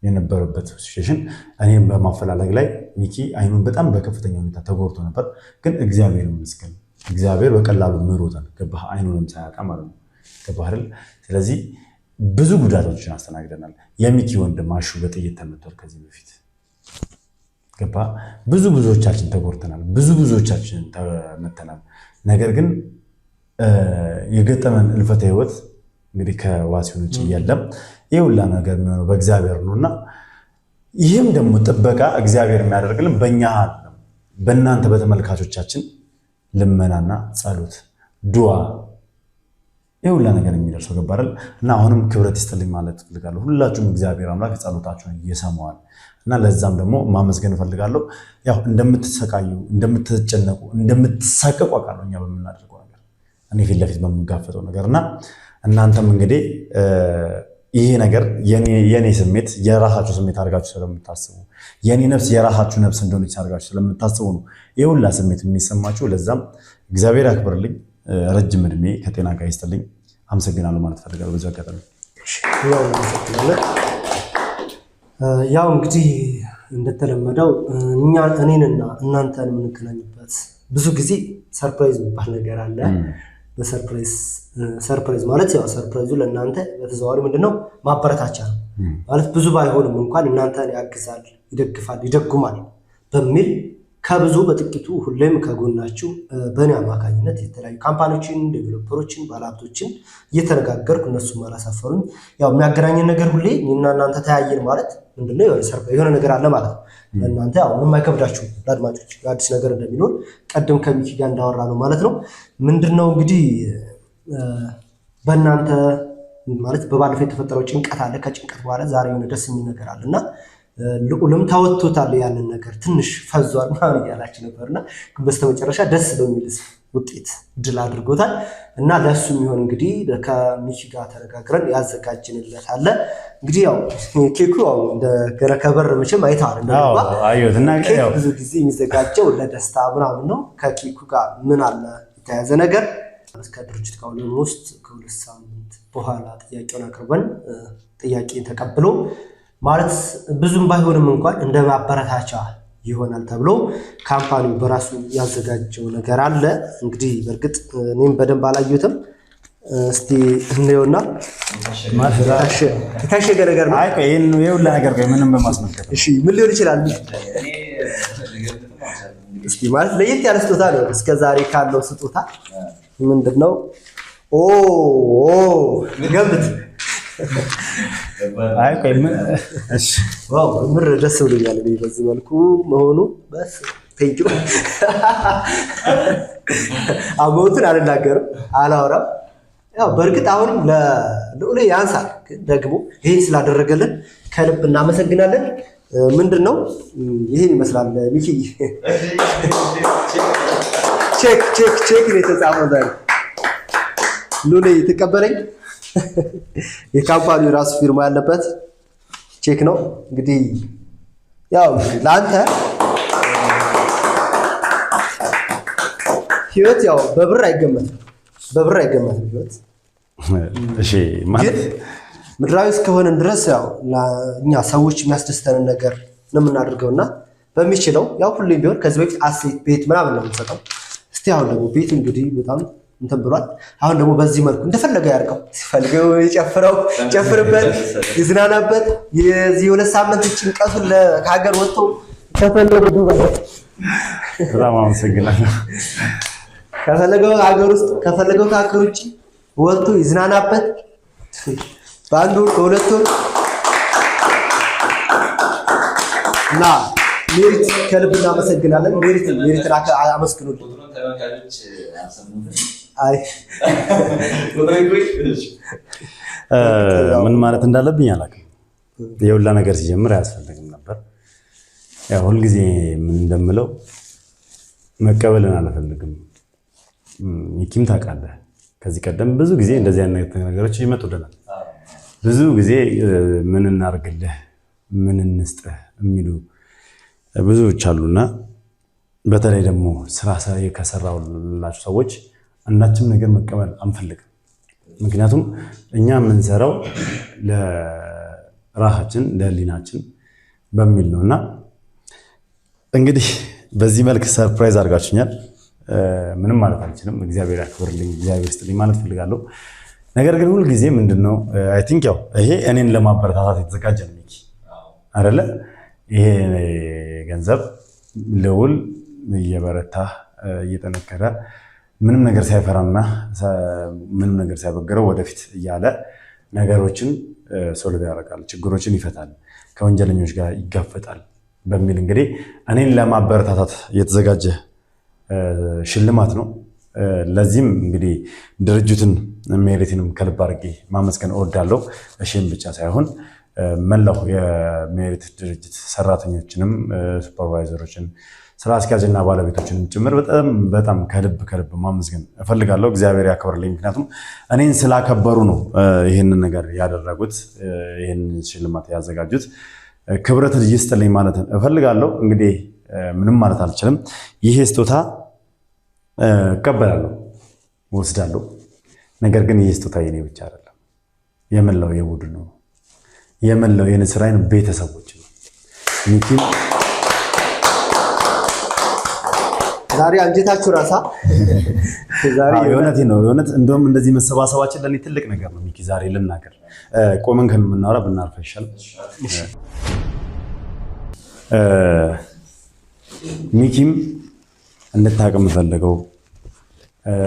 C: የነበረበት ሲቹዌሽን እኔም በማፈላለግ ላይ ሚኪ አይኑን በጣም በከፍተኛ ሁኔታ ተጎድቶ ነበር። ግን እግዚአብሔር ይመስገን እግዚአብሔር በቀላሉ ምሮታል። ገባህ? አይኑንም ሳያጣ ማለት ነው። ገባህ አይደል? ስለዚህ ብዙ ጉዳቶችን አስተናግደናል። የሚኪ ወንድም አሹ በጥይት ተመቷል ከዚህ በፊት ገባ። ብዙዎቻችን ተጎድተናል። ብዙዎቻችን ተመተናል። ነገር ግን የገጠመን እልፈተ ህይወት እንግዲህ ከዋሲሁን ውጭ እያለም ይህ ሁላ ነገር የሚሆነው በእግዚአብሔር ነው እና ይህም ደግሞ ጥበቃ እግዚአብሔር የሚያደርግልን በእኛ አይደለም፣ በእናንተ በተመልካቾቻችን ልመናና ጸሎት፣ ዱዓ ይህ ሁላ ነገር የሚደርሰው ገባረል እና አሁንም ክብረት ይስጥልኝ ማለት እፈልጋለሁ። ሁላችሁም እግዚአብሔር አምላክ ጸሎታችሁን እየሰማዋል እና ለዛም ደግሞ ማመስገን እፈልጋለሁ። ያው እንደምትሰቃዩ፣ እንደምትጨነቁ፣ እንደምትሳቀቁ አውቃለሁ እኛ በምናደርገው ነገር እኔ ፊት ለፊት በምጋፈጠው ነገር እና እናንተም እንግዲህ ይሄ ነገር የኔ ስሜት የራሳችሁ ስሜት አድርጋችሁ ስለምታስቡ የኔ ነፍስ የራሳችሁ ነፍስ እንደሆነች አድርጋችሁ ስለምታስቡ ነው ይሄ ሁላ ስሜት የሚሰማችሁ። ለዛም እግዚአብሔር ያክብርልኝ፣ ረጅም እድሜ ከጤና ጋር ይስጥልኝ። አመሰግናለሁ ማለት ፈልጋለሁ በዚህ አጋጣሚ።
B: ያው እንግዲህ እንደተለመደው እኔንና እናንተን የምንገናኝበት ብዙ ጊዜ ሰርፕራይዝ የሚባል ነገር አለ። ሰርፕራይዝ ማለት ያው ሰርፕራይዙ ለእናንተ በተዘዋዋሪ ምንድነው ማበረታቻ ነው ማለት ብዙ ባይሆንም እንኳን እናንተን ያግዛል፣ ይደግፋል፣ ይደጉማል በሚል ከብዙ በጥቂቱ ሁሌም ከጎናችሁ በእኔ አማካኝነት የተለያዩ ካምፓኒዎችን፣ ዴቨሎፐሮችን፣ ባለሀብቶችን እየተነጋገርኩ እነሱም አላሳፈሩኝ። ያው የሚያገናኘን ነገር ሁሌ እኔና እናንተ ተያየን ማለት ምንድነው የሆነ ነገር አለ ማለት ነው። ለእናንተ ያው ምንም አይከብዳችሁም። ለአድማጮች አዲስ ነገር እንደሚኖር ቀደም ከሚኪ ጋር እንዳወራ ነው ማለት ነው። ምንድነው እንግዲህ በእናንተ ማለት በባለፈው የተፈጠረው ጭንቀት አለ። ከጭንቀት በኋላ ዛሬ የሆነ ደስ የሚል ነገር አለ እና ልዑልም ተወጥቶታል። ያንን ነገር ትንሽ ፈዟል ማለት እያላችሁ ነበርና በስተመጨረሻ ደስ በሚል ውጤት ድል አድርጎታል እና ለሱ የሚሆን እንግዲህ ከሚኪ ጋር ተነጋግረን ያዘጋጅንለት አለ። እንግዲህ ያው ኬኩ ያው እንደ ገረከበር መቼም አይተዋል
C: እና
B: ብዙ ጊዜ የሚዘጋጀው ለደስታ ምናምን ነው። ከኬኩ ጋር ምን አለ የተያዘ ነገር እስከ ድርጅት ጋር ውስጥ ከሁለት ሳምንት በኋላ ጥያቄውን አቅርበን ጥያቄን ተቀብሎ ማለት ብዙም ባይሆንም እንኳን እንደ ማበረታቻ ይሆናል ተብሎ ካምፓኒው በራሱ ያዘጋጀው ነገር አለ። እንግዲህ በእርግጥ እኔም በደንብ አላየሁትም። እስቲ እንየውና የታሸገ ነገር ነው።
C: ይሄን የሁላ ነገር ምንም በማስመልከት
B: እሺ፣ ምን ሊሆን ይችላል? እስቲ ማለት ለየት ያለ ስጦታ ነው። እስከ ዛሬ ካለው ስጦታ ምንድነው? ገምት። ምር ደስ ብሎኛል በዚህ መልኩ መሆኑ። በስ ቴንኪው። አሞቱን አልናገርም፣ አላወራም። ያው በእርግጥ አሁንም ለልዑል ያንሳል፣ ግን ደግሞ ይሄን ስላደረገልን ከልብ እናመሰግናለን። ምንድነው ይሄን ይመስላል ሚኪ። ቼክ ነው የተጻፈው ዛሬ። ልዑል ተቀበለኝ። የካምፓኒው ራሱ ፊርማ ያለበት ቼክ ነው። እንግዲህ ያው ለአንተ ህይወት ያው በብር አይገመትም ህይወት።
C: እሺ ማለት
B: ምድራዊ እስከሆነን ድረስ ያው እኛ ሰዎች የሚያስደስተንን ነገር ነው የምናደርገውና በሚችለው ያው ሁሌም ቢሆን ከዚህ በፊት አሴት ቤት ምናምን ነው የምንሰጠው። እስቲ አሁን ደግሞ ቤት እንግዲህ በጣም እንትን ብሏል። አሁን ደግሞ በዚህ መልኩ እንደፈለገው ያርቀው፣ ሲፈልገው ጨፍርበት፣ ይዝናናበት። የዚህ 2 ሳምንት ጭንቀቱን ከሀገር ወጥቶ ከፈለገው ዱባይ
C: በጣም አመሰግናለሁ።
B: ከፈለገው ሀገር ውስጥ ከፈለገው ከሀገር ውጭ ወጥቶ ይዝናናበት። በአንድ ወር በሁለት ወር እና ሜሪት ከልብ እናመሰግናለን። ሜሪትን አመስግኑልኝ።
C: ምን ማለት እንዳለብኝ አላውቅም። የሁላ ነገር ሲጀምር አያስፈልግም ነበር። ያው ሁልጊዜ ምን እንደምለው መቀበልን አልፈልግም። ሚኪም ታውቃለህ፣ ከዚህ ቀደም ብዙ ጊዜ እንደዚህ አይነት ነገሮች ይመጡልናል። ብዙ ጊዜ ምን እናርግልህ፣ ምን እንስጥህ የሚሉ ብዙዎች አሉና በተለይ ደግሞ ስራ ከሰራሁላችሁ ሰዎች አንዳችም ነገር መቀበል አንፈልግም። ምክንያቱም እኛ የምንሰራው ለራሳችን ለህሊናችን በሚል ነው እና እንግዲህ በዚህ መልክ ሰርፕራይዝ አድርጋችሁኛል። ምንም ማለት አልችልም። እግዚአብሔር ያክብርልኝ፣ እግዚአብሔር ይስጥልኝ ማለት ፈልጋለሁ። ነገር ግን ሁልጊዜ ምንድነው አይ ቲንክ ያው ይሄ እኔን ለማበረታታት የተዘጋጀ ነው ሚኪ አይደለ? ይሄ ገንዘብ ልዑል እየበረታ እየጠነከረ ምንም ነገር ሳይፈራና ምንም ነገር ሳይበገረው ወደፊት እያለ ነገሮችን ሶልቭ ያደርጋል፣ ችግሮችን ይፈታል፣ ከወንጀለኞች ጋር ይጋፈጣል በሚል እንግዲህ እኔን ለማበረታታት የተዘጋጀ ሽልማት ነው። ለዚህም እንግዲህ ድርጅቱን ሜሪትንም ከልብ አድርጌ ማመስገን እወዳለሁ። እሺም ብቻ ሳይሆን መላው የሜሪት ድርጅት ሰራተኞችንም ሱፐርቫይዘሮችን ስራ አስኪያጅና ባለቤቶችንም ጭምር በጣም ከልብ ማመስገን እፈልጋለሁ። እግዚአብሔር ያክብርልኝ። ምክንያቱም እኔን ስላከበሩ ነው ይህንን ነገር ያደረጉት፣ ይህንን ሽልማት ያዘጋጁት። ክብረት ይስጥልኝ ማለት እፈልጋለሁ። እንግዲህ ምንም ማለት አልችልም። ይሄ ስጦታ እቀበላለሁ፣ ወስዳለሁ። ነገር ግን ይህ ስጦታ የኔ ብቻ አይደለም፣ የመላው የቡድን ነው፣ የመላው የንስራይን ቤተሰቦች ነው። ሚኪም
B: ዛሬ አንጀታችሁ ራሳ
C: የእውነቴን ነው። የእውነት እንደውም እንደዚህ መሰባሰባችን ለእኔ ትልቅ ነገር ነው። ሚኪ ዛሬ ልናገር ቆመን ከምናወራ ብናርፈ ይሻል። ሚኪም እንድታውቅ የምፈልገው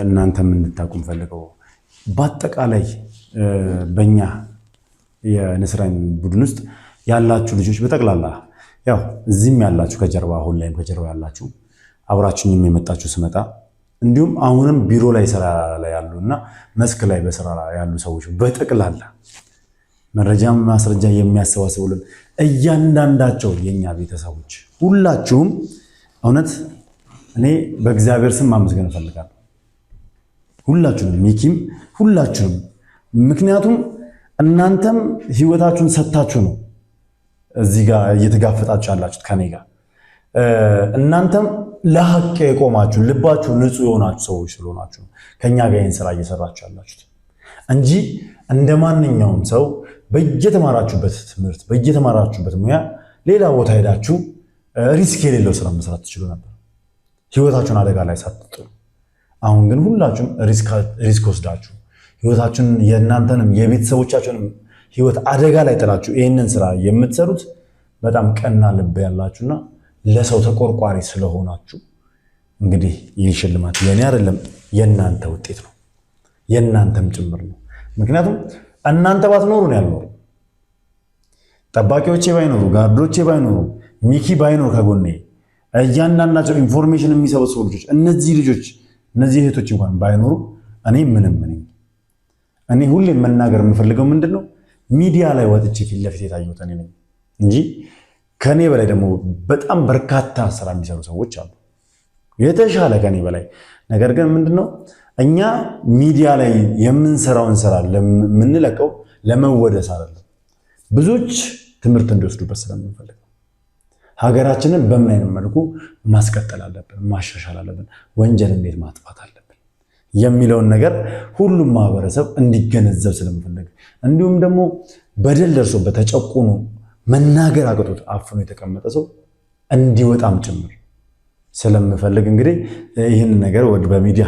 C: እናንተም እንድታውቁ የምፈልገው በአጠቃላይ በእኛ የንስራይን ቡድን ውስጥ ያላችሁ ልጆች በጠቅላላ ያው እዚህም ያላችሁ ከጀርባ አሁን ላይም ከጀርባ ያላችሁ አብራችሁኝም የመጣችሁ ስመጣ እንዲሁም አሁንም ቢሮ ላይ ስራ ላይ ያሉና መስክ ላይ በስራ ያሉ ሰዎች በጠቅላላ መረጃም ማስረጃ የሚያሰባስቡልን እያንዳንዳቸው የኛ ቤተሰቦች ሁላችሁም እውነት እኔ በእግዚአብሔር ስም ማመስገን እፈልጋለሁ። ሁላችሁንም ሚኪም ሁላችሁንም። ምክንያቱም እናንተም ህይወታችሁን ሰጥታችሁ ነው እዚህ ጋር እየተጋፈጣችሁ ያላችሁት ከኔ ጋር። እናንተም ለሐቅ የቆማችሁ ልባችሁ ንጹህ የሆናችሁ ሰዎች ስለሆናችሁ ከኛ ጋር ይህን ስራ እየሰራችሁ ያላችሁት እንጂ እንደ ማንኛውም ሰው በየተማራችሁበት ትምህርት በየተማራችሁበት ሙያ ሌላ ቦታ ሄዳችሁ ሪስክ የሌለው ስራ መስራት ትችሉ ነበር፣ ህይወታችሁን አደጋ ላይ ሳትጥሉ። አሁን ግን ሁላችሁም ሪስክ ወስዳችሁ ህይወታችሁን የእናንተንም የቤተሰቦቻችሁንም ህይወት አደጋ ላይ ጥላችሁ ይህንን ስራ የምትሰሩት በጣም ቀና ልብ ያላችሁና ለሰው ተቆርቋሪ ስለሆናችሁ እንግዲህ ይህ ሽልማት የኔ አይደለም የእናንተ ውጤት ነው፣ የእናንተም ጭምር ነው። ምክንያቱም እናንተ ባትኖሩ ነው ያልኖሩ፣ ጠባቂዎቼ ባይኖሩ፣ ጋርዶቼ ባይኖሩ፣ ሚኪ ባይኖር ከጎኔ እያንዳንዳቸው ኢንፎርሜሽን የሚሰበስቡ ልጆች እነዚህ እህቶች እንኳን ባይኖሩ እኔ ምንም ነኝ። እኔ ሁሌ መናገር የምፈልገው ምንድን ነው ሚዲያ ላይ ወጥቼ ፊት ለፊት የታየሁት እኔ ነኝ እንጂ ከኔ በላይ ደግሞ በጣም በርካታ ስራ የሚሰሩ ሰዎች አሉ የተሻለ ከኔ በላይ። ነገር ግን ምንድነው እኛ ሚዲያ ላይ የምንሰራውን ስራ ለምንለቀው ለመወደስ አይደለም፣ ብዙዎች ትምህርት እንዲወስዱበት ስለምንፈልግ ሀገራችንን በምን አይነት መልኩ ማስቀጠል አለብን፣ ማሻሻል አለብን፣ ወንጀል እንዴት ማጥፋት አለብን የሚለውን ነገር ሁሉም ማህበረሰብ እንዲገነዘብ ስለምፈልግ እንዲሁም ደግሞ በደል ደርሶበት ተጨቁኖ መናገር አቅቶት አፍኖ የተቀመጠ ሰው እንዲወጣም ጭምር ስለምፈልግ እንግዲህ ይህን ነገር በሚዲያ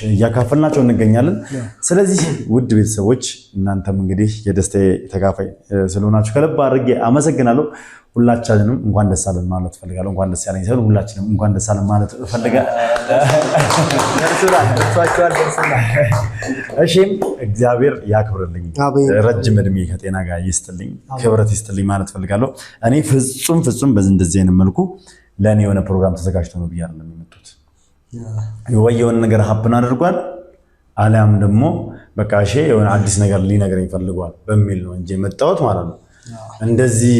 C: እያካፈልናቸው እንገኛለን። ስለዚህ ውድ ቤተሰቦች እናንተም እንግዲህ የደስታዬ ተካፋይ ስለሆናችሁ ከልብ አድርጌ አመሰግናለሁ። ሁላችንም እንኳን ደስ አለን ማለት ፈልጋለሁ። እንኳን ደስ ያለኝ ሳይሆን ሁላችንም እንኳን ደስ አለን ማለት ፈልጋለሁ። እሺም እግዚአብሔር ያክብርልኝ፣ ረጅም እድሜ ከጤና ጋር ይስጥልኝ፣ ክብረት ይስጥልኝ ማለት ፈልጋለሁ። እኔ ፍጹም እንደዚህ አይነት መልኩ ለእኔ የሆነ ፕሮግራም ተዘጋጅቶ ነው ብዬ አይደለም የመጡት። ወይ የሆነ ነገር ሀፕን አድርጓል አሊያም ደግሞ በቃ እሺ የሆነ አዲስ ነገር ሊነግረኝ ፈልጓል በሚል ነው እንጂ የመጣሁት ማለት ነው። እንደዚህ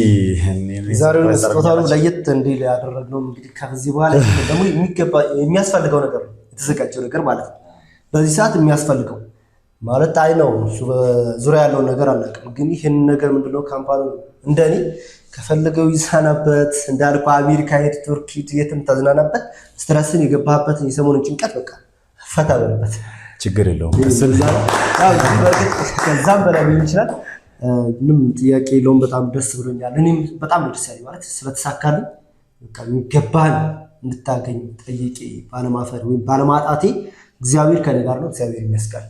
B: ዛሬው ስጦታው ለየት እንዲል ያደረግነው እንግዲህ ከዚህ በኋላ ደግሞ የሚያስፈልገው ነገር የተዘጋጀው ነገር ማለት ነው። በዚህ ሰዓት የሚያስፈልገው ማለት አይ ነው እሱ በዙሪያ ያለውን ነገር አናውቅም፣ ግን ይህን ነገር ምንድነው ካምፓኒው እንደኔ ከፈለገው ይዛናበት እንዳልኩ አሜሪካ ሄድ ቱርክ የትም ተዝናናበት፣ ስትረስን የገባበት የሰሞኑን ጭንቀት በቃ ፈታ በለበት፣
C: ችግር የለውም።
B: ከዛም በላይ ሊሆን ይችላል። ምንም ጥያቄ የለውም። በጣም ደስ ብሎኛል። እኔም በጣም ደስ ያለኝ ማለት ስለተሳካልኝ በቃ የሚገባን እንድታገኝ ጠይቄ ባለማፈር ወይም ባለማጣቴ እግዚአብሔር ከኔ ጋር ነው። እግዚአብሔር ይመስገን።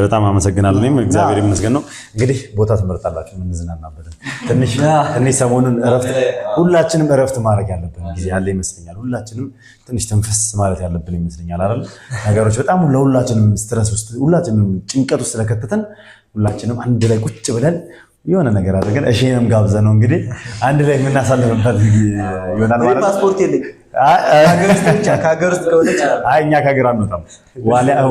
C: በጣም አመሰግናለሁ። እኔም እግዚአብሔር ይመስገን ነው። እንግዲህ ቦታ ትመርጣላችሁ የምንዝናናበት ትንሽ ሰሞኑን ሁላችንም እረፍት ማድረግ ያለብን ጊዜ ያለ ይመስለኛል። ሁላችንም ትንሽ ትንፍስ ማለት ያለብን ይመስለኛል አይደል? ነገሮች በጣም ለሁላችንም ስትረስ ውስጥ ሁላችንም ጭንቀት ውስጥ ስለከተተን ሁላችንም አንድ ላይ ቁጭ ብለን የሆነ ነገር አድርገን እሺንም ጋብዘ ነው እንግዲህ አንድ ላይ የምናሳልፍበት ይሆናል ማለት ነው።
B: ፓስፖርት የለኝም ከሀገር ውስጥ ከሆነ
C: አይ እኛ ከሀገር አንወጣም።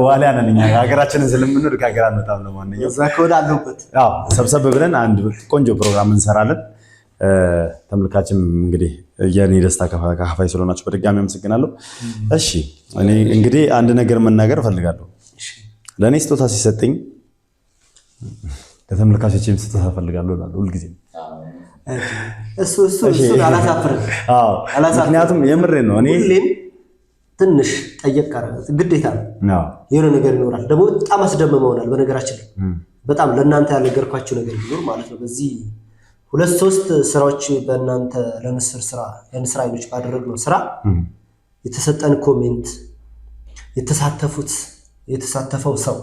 C: ዋሊያ ነን እኛ ሀገራችንን ስለምንወድ ከሀገር አንወጣም። ለማንኛውም
B: እዛ ከሆነ አለሁበት።
C: አዎ ሰብሰብ ብለን አንድ ቆንጆ ፕሮግራም እንሰራለን። ተመልካችም እንግዲህ የኔ ደስታ ከፋይ ስለሆናችሁ በድጋሚ አመሰግናለሁ። እሺ እኔ እንግዲህ አንድ ነገር መናገር እፈልጋለሁ። ለእኔ ስጦታ ሲሰጠኝ ለተመልካቾችም ስጦታ እፈልጋለሁ እላለሁ ሁልጊዜ።
B: እሱን አላሳፍርም።
C: ምክንያቱም የምሬን ነው። እኔ
B: ሁሌም ትንሽ ጠየቅ ግዴታ ነው። የሆነ ነገር ይኖራል ደግሞ በጣም አስደምመውናል። በነገራችን ላይ በጣም ለእናንተ ያልነገርኳችሁ ነገር ቢኖር ማለት ነው በዚህ 2-3 ስራዎች በእናንተ ለንስር አይኖች ባደረግነው ስራ የተሰጠን ኮሜንት የተሳተፈው ሰው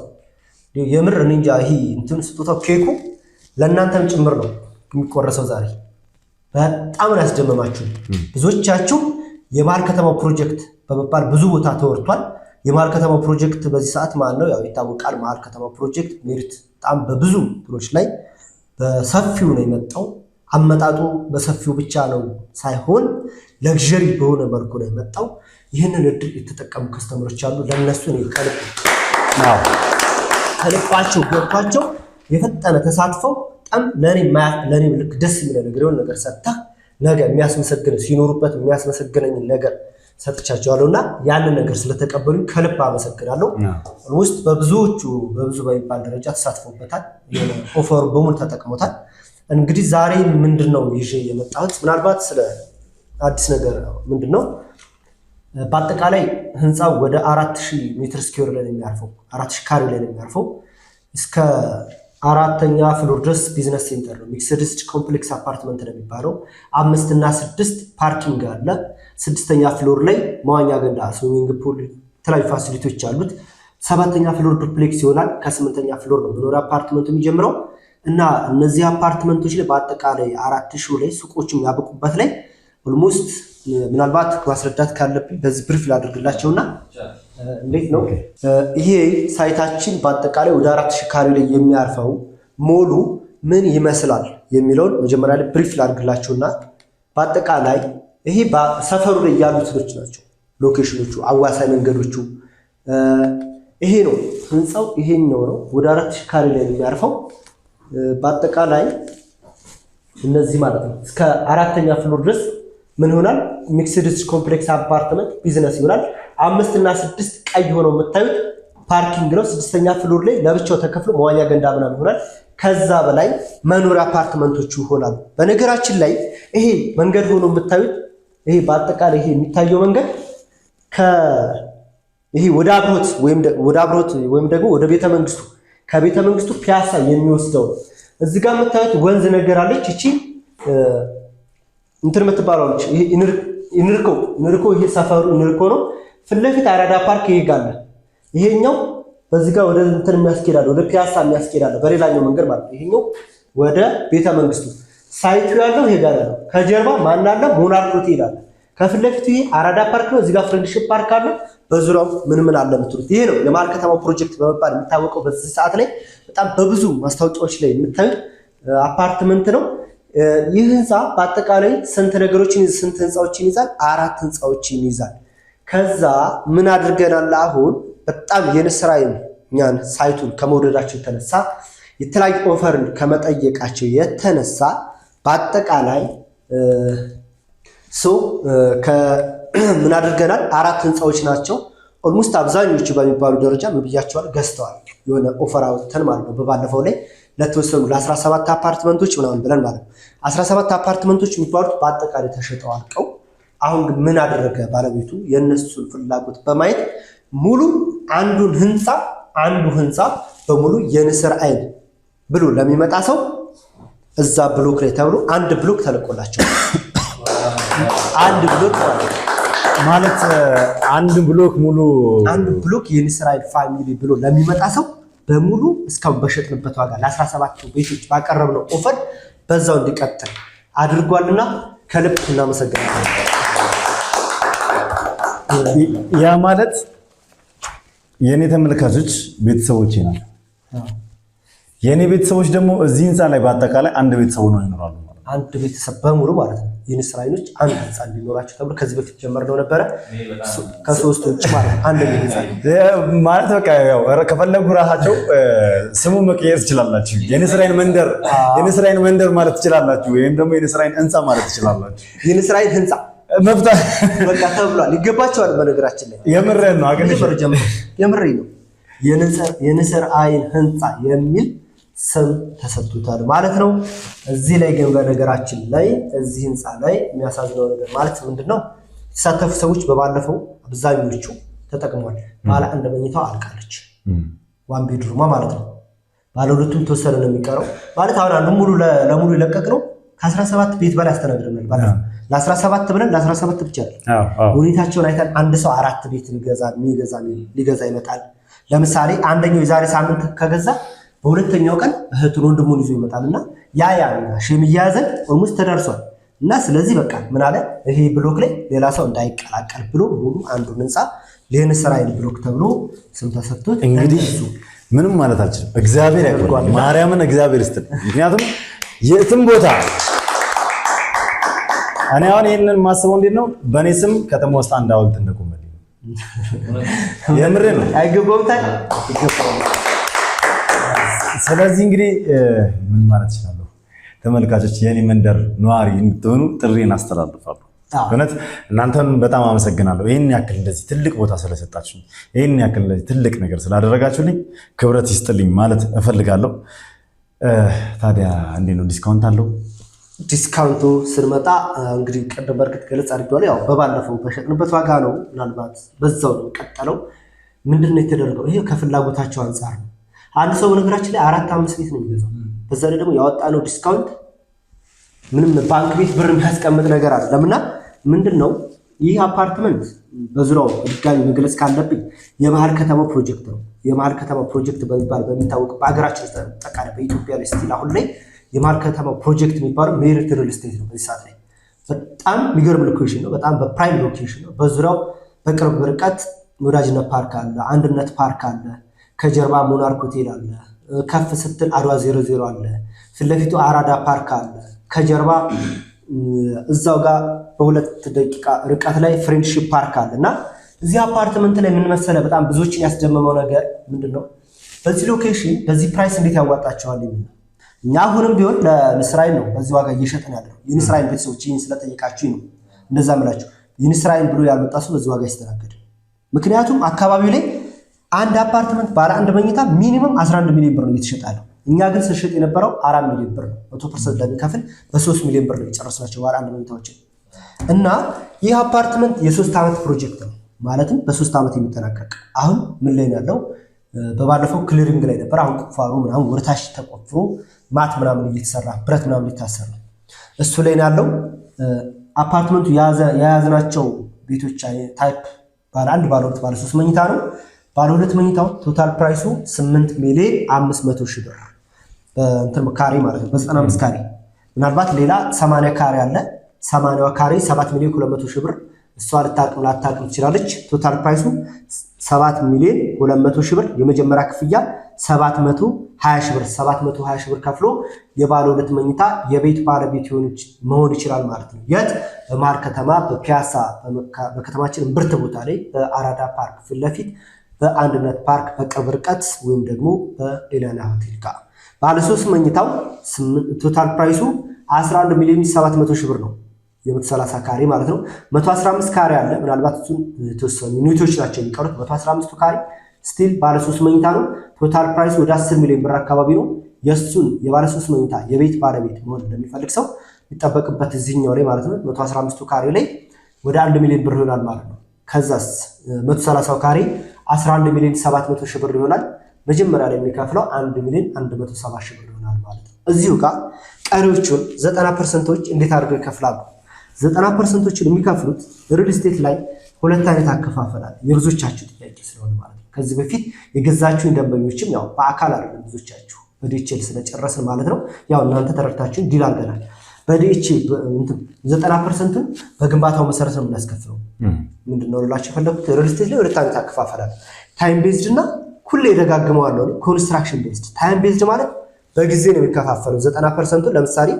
B: የምር እኔ እንጃ። ይሄ እንትን ስጦታው ኬኩ ለእናንተም ጭምር ነው የሚቆረሰው ዛሬ። በጣም ነው ያስደመማችሁ። ብዙዎቻችሁ የመሀል ከተማው ፕሮጀክት በመባል ብዙ ቦታ ተወርቷል። የመሀል ከተማው ፕሮጀክት በዚህ ሰዓት ማለት ነው ያው ይታወቃል። መሀል ከተማው ፕሮጀክት ሜሪት በጣም በብዙ ብሎች ላይ በሰፊው ነው የመጣው። አመጣጡ በሰፊው ብቻ ነው ሳይሆን ለግዠሪ በሆነ መልኩ ነው የመጣው። ይህንን እድል የተጠቀሙ ከስተመሮች አሉ። ለነሱ ነው ከልባቸው ገብቷቸው የፈጠነ ተሳትፈው በጣም ለኔ ልክ ደስ የሚለው ነገር የሆነ ነገር ሰጥታ ነገ የሚያስመሰግን ሲኖሩበት የሚያስመሰግነኝ ነገር ሰጥቻቸዋለሁና ያንን ነገር ስለተቀበሉኝ ከልብ አመሰግናለሁ። ውስጥ በብዙ በሚባል ደረጃ ተሳትፎበታል። ኦፈሩ በሙሉ ተጠቅሞታል። እንግዲህ ዛሬ ምንድነው ይዤ የመጣሁት ምናልባት ስለ አዲስ ነገር ምንድነው በአጠቃላይ ህንፃው ወደ 4000 ሜትር ስኩዌር ላይ ነው የሚያርፈው። 4000 ካሬ ላይ ነው የሚያርፈው። እስከ 4ኛ ፍሎር ድረስ ቢዝነስ ሴንተር ነው። ሚክስድ ኮምፕሌክስ አፓርትመንት ነው የሚባለው። 5 እና 6 ፓርኪንግ አለ። 6ኛ ፍሎር ላይ መዋኛ ገንዳ፣ ስዊሚንግ ፑል፣ የተለያዩ ፋሲሊቲዎች አሉት። 7ኛ ፍሎር ዱፕሌክስ ይሆናል። ከ8ኛ ፍሎር ነው መኖሪያ አፓርትመንቱ የሚጀምረው እና እነዚህ አፓርትመንቶች ላይ በአጠቃላይ 4000 ላይ ሱቆችም ያበቁበት ላይ ኦልሞስት ምናልባት ማስረዳት ካለብኝ በዚህ ብሪፍ ላድርግላቸውና እንዴት ነው ይሄ ሳይታችን በአጠቃላይ ወደ 4000 ካሬ ላይ የሚያርፈው ሞሉ ምን ይመስላል የሚለውን መጀመሪያ ላይ ብሪፍ ላድርግላቸውና በአጠቃላይ ይሄ በሰፈሩ ላይ ያሉት ልጆች ናቸው። ሎኬሽኖቹ፣ አዋሳኝ መንገዶቹ ይሄ ነው። ህንፃው ይሄኛው ነው። ወደ 4000 ካሬ ላይ የሚያርፈው በአጠቃላይ እነዚህ ማለት ነው። እስከ 4ኛ ፍሎር ድረስ ምን ይሆናል? ሚክስድ ኮምፕሌክስ አፓርትመንት ቢዝነስ ይሆናል። 5 እና 6 ቀይ ሆነው የምታዩት ፓርኪንግ ነው። 6ኛ ፍሎር ላይ ለብቻው ተከፍሎ መዋኛ ገንዳ ምናምን ይሆናል። ከዛ በላይ መኖሪያ አፓርትመንቶቹ ይሆናሉ። በነገራችን ላይ ይሄ መንገድ ሆኖ የምታዩት ይሄ በአጠቃላይ ይሄ የሚታየው መንገድ ይሄ ወደ አብሮት ወይም ደግሞ ወደ ቤተ መንግስቱ ከቤተ መንግስቱ ፒያሳ የሚወስደው እዚህ ጋር የምታዩት ወንዝ ነገር አለች። እቺ እንትን የምትባለው አለች። ይሄ ኢንርኮ ይሄ ሰፈሩ ኢንርኮ ነው። ፊት ለፊት አራዳ ፓርክ ይጋለ። ይሄኛው በዚህ ጋር ወደ እንትን የሚያስኬዳል፣ ወደ ፒያሳ የሚያስኬዳል በሌላኛው መንገድ ማለት ነው። ይሄኛው ወደ ቤተ መንግስቱ ሳይቱ ያለው ይሄ ጋር ነው። ከጀርባ ማን አለ? ሞናርክ ሆቴል አለ። ከፊት ለፊቱ ይሄ አራዳ ፓርክ ነው። እዚህ ጋር ፍሬንድሺፕ ፓርክ አለ። በዙሪያው ምን አለ የምትሉት ይሄ ነው የመሀል ከተማው ፕሮጀክት በመባል የሚታወቀው። በዚህ ሰዓት ላይ በጣም በብዙ ማስታወቂያዎች ላይ የምታዩት አፓርትመንት ነው። ይህ ህንፃ በአጠቃላይ ስንት ህንፃዎችን ይዛል? 4 ህንፃዎችን ይዛል። ከዛ ምን አድርገናል? አሁን በጣም የንስር አይን እኛን ሳይቱን ከመውደዳቸው የተነሳ የተለያዩ ኦፈርን ከመጠየቃቸው የተነሳ በአጠቃላይ ምን አድርገናል? 4 ህንፃዎች ናቸው። ኦልሞስት አብዛኞቹ በሚባሉ ደረጃ ምን ብያቸዋል? ገዝተዋል። የሆነ ኦፈር አውጥተን ማለት ነው። በባለፈው ላይ ለተወሰኑ ለ17 አፓርትመንቶች ምናምን ብለን ማለት ነው። 17 አፓርትመንቶች የሚባሉት በአጠቃላይ ተሸጠው አልቀው፣ አሁን ግን ምን አደረገ ባለቤቱ? የነሱን ፍላጎት በማየት ሙሉ አንዱ ህንፃ በሙሉ የንስር አይን ብሎ ለሚመጣ ሰው እዛ ብሎክ ላይ ተብሎ አንድ ብሎክ ተለቆላቸው አንድ ብሎክ
C: ማለት አንድ ብሎክ ሙሉ
B: አንድ ብሎክ የንስር አይን ፋሚሊ ብሎ ለሚመጣ ሰው በሙሉ እስካሁን በሸጥንበት ዋጋ ለ17 ቤቶች ባቀረብነው ኦፈር በዛው እንዲቀጥል አድርጓልና ከልብ እናመሰግናለን።
C: ያ ማለት የኔ ተመልካቾች ቤተሰቦቼ ናቸው። የኔ ቤተሰቦች ደግሞ እዚህ ህንፃ ላይ በአጠቃላይ አንድ ቤተሰብ ነው ይኖራሉ ማለት
B: አንድ ቤተሰብ በሙሉ ማለት ነው የንስር አይኖች አንድ ህንፃ እንዲኖራቸው ተብሎ ከዚህ በፊት ጀመርነው ነበረ። ከሶስት ውጭ ማለት አንድ ህንፃ
C: ማለት በቃ ያው ከፈለጉ ራሳቸው ስሙን መቀየር ትችላላችሁ። የንስር አይን መንደር ማለት ትችላላችሁ፣ ወይም ደግሞ የንስር አይን ህንፃ ማለት ትችላላችሁ።
B: የንስር አይን ህንፃ
C: መብታ
B: በቃ ተብሏል። ይገባቸዋል። በነገራችን ላይ
C: የምሬን ነው
B: የምሬን ነው። የንስር አይን ህንፃ የሚል ስም ተሰጥቶታል ማለት ነው። እዚህ ላይ ግን በነገራችን ላይ እዚህ ህንፃ ላይ የሚያሳዝነው ነገር ማለት ምንድነው? የተሳተፉ ሰዎች በባለፈው አብዛኞቹ ተጠቅመዋል። ባለ አንድ መኝታው አልቃለች፣ ዋን ቤድሩማ ማለት ነው። ባለ ሁለቱም ተወሰነ ነው የሚቀረው ማለት አሁን አንዱ ሙሉ ለሙሉ ይለቀቅ ነው። ከ17 ቤት በላይ አስተናግደናል ባለፈው ለ17 ብለን ለ17 ብቻ ሁኔታቸውን አይተን አንድ ሰው 4 ቤት ሊገዛ ይመጣል። ለምሳሌ አንደኛው የዛሬ ሳምንት ከገዛ በሁለተኛው ቀን እህቱን ወንድሙን ይዞ ይመጣልና ያ ሼም እያያዘን ኦልሞስት ተደርሷል። እና ስለዚህ በቃ ምን አለ ይሄ ብሎክ ላይ ሌላ ሰው እንዳይቀላቀል ብሎ ሙሉ አንዱን ህንፃ የንስር አይን ብሎክ ተብሎ ስም ተሰጥቶት
C: እንግዲህ ምንም ማለት አልችልም። እግዚአብሔር ያቆያል፣ ማርያምን እግዚአብሔር ይስጥል። ምክንያቱም የትም ቦታ እኔ አሁን ይሄንን ማስበው እንዴት ነው በእኔ ስም ከተማ ውስጥ አንድ ሐውልት እንደቆመልኝ የምሬን ነው።
B: አይገባውም።
C: ስለዚህ እንግዲህ ምን ማለት ይችላል ተመልካቾች፣ የኔ መንደር ነዋሪ እንድትሆኑ ጥሪን አስተላልፋለሁ። እውነት እናንተን በጣም አመሰግናለሁ። ይሄን ያክል እንደዚህ ትልቅ ቦታ ስለሰጣችሁ፣ ይሄን ያክል እንደዚህ ትልቅ ነገር ስላደረጋችሁልኝ ክብረት ይስጥልኝ ማለት እፈልጋለሁ። ታዲያ እንዴት ነው ዲስካውንት አለው?
B: ዲስካውንቱ ስንመጣ እንግዲህ ቀደም በርግጥ ገለጽ አድርጌዋለሁ። ያው በባለፈው በሸጥንበት ዋጋ ነው፣ ምናልባት በዛው ነው የቀጠለው። ምንድነው የተደረገው? ይሄ ከፍላጎታቸው አንጻር ነው። አንድ ሰው በነገራችን ላይ 4-5 ቤት ነው የሚገዛው። በዛ ላይ ደግሞ ያወጣነው ዲስካውንት ምንም ባንክ ቤት ብር የሚያስቀምጥ ነገር አይደለምና ምንድነው ይህ አፓርትመንት በዙሪያው ድጋሚ መግለጽ ካለብኝ የመሀል ከተማ ፕሮጀክት ነው። የመሀል ከተማ ፕሮጀክት በሚባል በሚታወቅ በሀገራችን ውስጥ ጠቃላይ በኢትዮጵያ ላይ ስቲል አሁን ላይ የመሀል ከተማ ፕሮጀክት የሚባለው ሜሪት ሪል ስቴት ነው። በዚህ ሰዓት ላይ በጣም የሚገርም ሎኬሽን ነው። በጣም በፕራይም ሎኬሽን ነው። በዙሪያው በቅርብ ርቀት ወዳጅነት ፓርክ አለ፣ አንድነት ፓርክ አለ፣ ከጀርባ ሞናርክ ሆቴል አለ፣ ከፍ ስትል አድዋ 00 አለ፣ ፊት ለፊቱ አራዳ ፓርክ አለ፣ ከጀርባ እዛው ጋር በ2 ደቂቃ ርቀት ላይ ፍሬንድሺፕ ፓርክ አለ። እና እዚህ አፓርትመንት ላይ ምን መሰለ በጣም ብዙዎችን ያስደመመው ነገር ምንድነው? በዚህ ሎኬሽን በዚህ ፕራይስ እንዴት ያዋጣቸዋል የሚል ነው። እኛ አሁንም ቢሆን ለንስር አይን ነው በዚህ ዋጋ እየሸጥን ያለው። የንስር አይን ቤተሰቦች ይህን ስለጠየቃችሁኝ ነው እንደዛ ምላችሁ። የንስር አይን ብሎ ያልመጣ ሰው በዚህ ዋጋ ይስተናገድ። ምክንያቱም አካባቢው ላይ አንድ አፓርትመንት ባለ አንድ መኝታ ሚኒመም 11 ሚሊዮን ብር ነው እየተሸጠ ያለው። እኛ ግን ስንሸጥ የነበረው 4 ሚሊዮን ብር ነው። 100% ለሚከፍል በ3 ሚሊዮን ብር ነው የጨረስናቸው ባለ አንድ መኝታዎችን። እና ይህ አፓርትመንት የ3 ዓመት ፕሮጀክት ነው፣ ማለትም በ3 ዓመት የሚጠናቀቅ። አሁን ምን ላይ ያለው? በባለፈው ክሊሪንግ ላይ ነበር። አሁን ቁፋሮ ምናምን ወደታች ተቆፍሮ ማት ምናምን እየተሰራ ብረት ምናምን ሊታሰር ነው። እሱ ላይ ያለው አፓርትመንቱ የያዝናቸው ቤቶች ታይፕ ባለ አንድ፣ ባለ ሁለት፣ ባለ 3 መኝታ ነው። ባለ 2 መኝታው ቶታል ፕራይሱ 8 ሚሊዮን 500 ሺህ ብር በእንትን ካሬ ማለት ነው፣ በ95 ካሬ። ምናልባት ሌላ 80 ካሬ አለ። 80ዋ ካሬ 7 ሚሊዮን 200 ሺህ ብር። እሷ ላታቅም ትችላለች። ቶታል ፕራይሱ 7 ሚሊዮን 200 ሺህ ብር። የመጀመሪያ ክፍያ 720 ሺህ ብር 720 ሺህ ብር ከፍሎ የባለ 2 መኝታ የቤት ባለቤት መሆን ይችላል ማለት ነው። የት? በመሀል ከተማ በፒያሳ በከተማችን እምብርት ቦታ ላይ በአራዳ ፓርክ ፊት ለፊት በአንድነት ፓርክ በቅርብ ርቀት ወይም ደግሞ በሌላና ሆቴል ጋር ባለ 3 መኝታው ቶታል ፕራይሱ 11 ሚሊዮን 700 ሺህ ብር ነው። የ130 ካሬ ማለት ነው። 115 ካሬ አለ። ምናልባት እሱን የተወሰኑ ዩኒቶች ናቸው የሚቀሩት። 115 ካሬ ስቲል ባለ 3 መኝታ ነው። ቶታል ፕራይሱ ወደ 10 ሚሊዮን ብር አካባቢ ነው። የሱን የባለ 3 መኝታ የቤት ባለቤት መሆን ለሚፈልግ ሰው የሚጠበቅበት እዚህኛው ላይ ማለት ነው 115 ካሬ ላይ ወደ 1 ሚሊዮን ብር ይሆናል ማለት ነው። ከዛስ 130 ካሬ 11 ሚሊዮን 700 ሺህ ብር ይሆናል። መጀመሪያ ላይ የሚከፍለው 1 ሚሊዮን 170 ሺህ ብር ይሆናል ማለት ነው። እዚሁ ጋር ቀሪዎቹን 90%ዎች እንዴት አድርገው ይከፍላሉ? 90%ዎችን የሚከፍሉት ሪል ስቴት ላይ 2 አይነት አከፋፈላል። የብዙዎቻችሁ ጥያቄ ስለሆነ ማለት ነው። ከዚህ በፊት የገዛችሁን ደንበኞችም ያው በአካል አይደለም ብዙዎቻችሁ በዲኤችኤል ስለጨረስን ማለት ነው። ያው እናንተ ተረድታችሁን ዲል አድርገናል። በዲኤችኤል 90%ን በግንባታው መሰረት ነው የምናስከፍለው። ምንድነው ልላችሁ የፈለኩት ሪል ስቴት ላይ 2 አይነት አከፋፈላል። ታይም ቤዝድ እና ሁሌ ደጋግመዋለሁ ኮንስትራክሽን ቤዝድ። ታይም ቤዝድ ማለት በጊዜ ነው የሚከፋፈለው። 90%ን ለምሳሌ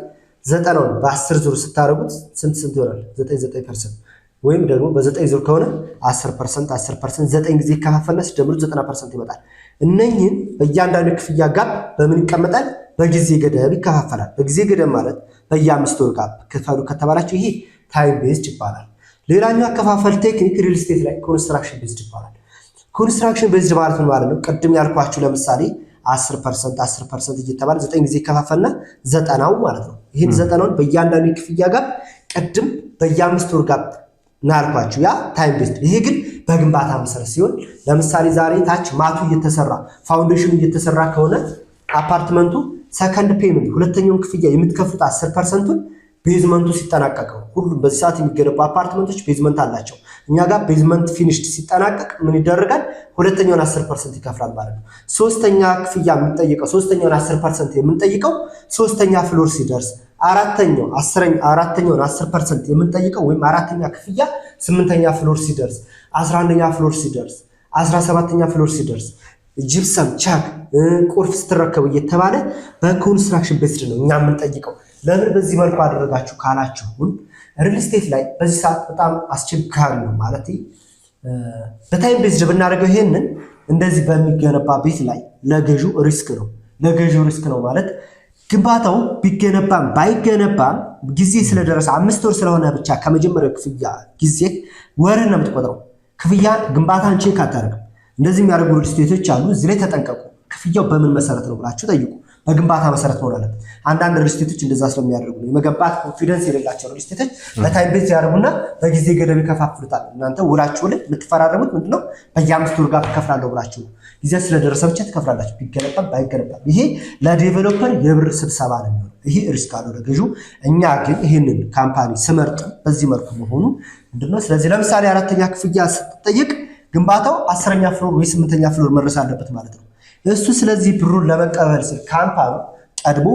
B: ዘጠናውን በ10 ዙር ስታደርጉት ስንት ይሆናል? 9% ወይም ደግሞ በ9 ዙር ከሆነ 10% 9 ጊዜ ይከፋፈልና ሲደምሩት 90% ይመጣል። እነኚህን በእያንዳንዱ ክፍያ ጋር በምን ይቀመጣል? በጊዜ ገደብ ይከፋፈላል። በጊዜ ገደብ ማለት በየ5 ወር ጋር ክፈሉ ከተባላችሁ ይሄ ታይም ቤዝድ ይባላል። ሌላኛው አከፋፈል ቴክኒክ ሪል ስቴት ላይ ኮንስትራክሽን ቤዝድ ይባላል። ኮንስትራክሽን ቤዝድ ማለት ምን ማለት ነው? ቅድም ያልኳችሁ ለምሳሌ 10% እየተባለ 9 ጊዜ ይከፋፈልና 90ው ማለት ነው። ይህን 90ውን በእያንዳንዱ ክፍያ ጋር ቅድም በየ5 ወር ጋር ናልኳችሁ ያ ታይም ቤዝድ። ይሄ ግን በግንባታ መሰረት ሲሆን ለምሳሌ ዛሬ ታች ማቱ እየተሰራ ፋውንዴሽኑ እየተሰራ ከሆነ አፓርትመንቱ ሰከንድ ፔመንት ሁለተኛውን ክፍያ የምትከፍሉት 10%ቱን ቤዝመንቱ ሲጠናቀቅ ነው። ሁሉም በዚህ ሰዓት የሚገነቡ አፓርትመንቶች ቤዝመንት አላቸው። እኛ ጋር ቤዝመንት ፊኒሽድ ሲጠናቀቅ ምን ይደረጋል? ሁለተኛውን 10% ይከፍላል ማለት ነው። ሶስተኛ ክፍያ የምንጠይቀው ሶስተኛውን 10% የምንጠይቀው ሶስተኛ ፍሎር ሲደርስ፣ አራተኛውን 10% የምንጠይቀው ወይም አራተኛ ክፍያ 8ኛ ፍሎር ሲደርስ፣ 11ኛ ፍሎር ሲደርስ፣ 17ኛ ፍሎር ሲደርስ ጂፕሰም ቻክ ቁልፍ ስትረከቡ እየተባለ በኮንስትራክሽን ቤዝድ ነው እኛ የምንጠይቀው። ለምን በዚህ መልኩ አደረጋችሁ ካላችሁን ሪል ስቴት ላይ በዚህ ሰዓት በጣም አስቸጋሪ ነው ማለት በታይም ቤዝድ ብናደርገው ይሄንን እንደዚህ በሚገነባ ቤት ላይ ለገዢው ሪስክ ነው ማለት ግንባታው ቢገነባም ባይገነባም ጊዜ ስለደረሰ 5 ወር ስለሆነ ብቻ ከመጀመሪያው ክፍያ ጊዜ ወርን ነው የምትቆጥረው። ክፍያ ግንባታን ቼክ አታደርግም። እንደዚህ የሚያደርጉ ሪል ስቴቶች አሉ። እዚህ ላይ ተጠንቀቁ። ክፍያው በምን መሰረት ነው ብላችሁ ጠይቁ። በግንባታ መሰረት መሆን አለበት። አንዳንድ ሪል ስቴቶች እንደዛ ስለሚያደርጉ ነው የመገንባት ኮንፊደንስ የሌላቸው ሪል ስቴቶች በታይም ቤዝ ያደርጉና በጊዜ ገደብ ይከፋፍሉታል። እናንተ ውላችሁ ላይ የምትፈራረሙት ምንድነው? በየ5 ወር ጋር ትከፍላለሁ ብላችሁ ጊዜ ስለደረሰ ብቻ ትከፍላላችሁ። ቢገነባም ባይገነባም ይሄ ለዴቨሎፐር የብር ስብሰባ ነው የሚሆነው። ይሄ ሪስክ አለው ለገዢው። እኛ ግን ይሄንን ካምፓኒ ስመርጥ በዚህ መልኩ መሆኑ ምንድነው? ስለዚህ ለምሳሌ አራተኛ ክፍያ ስትጠይቅ ግንባታው 10ኛ ፍሎር ወይ 8ኛ ፍሎር መድረስ አለበት ማለት ነው እሱ። ስለዚህ ብሩን ለመቀበል ሲል ካምፓኒ ቀድሞ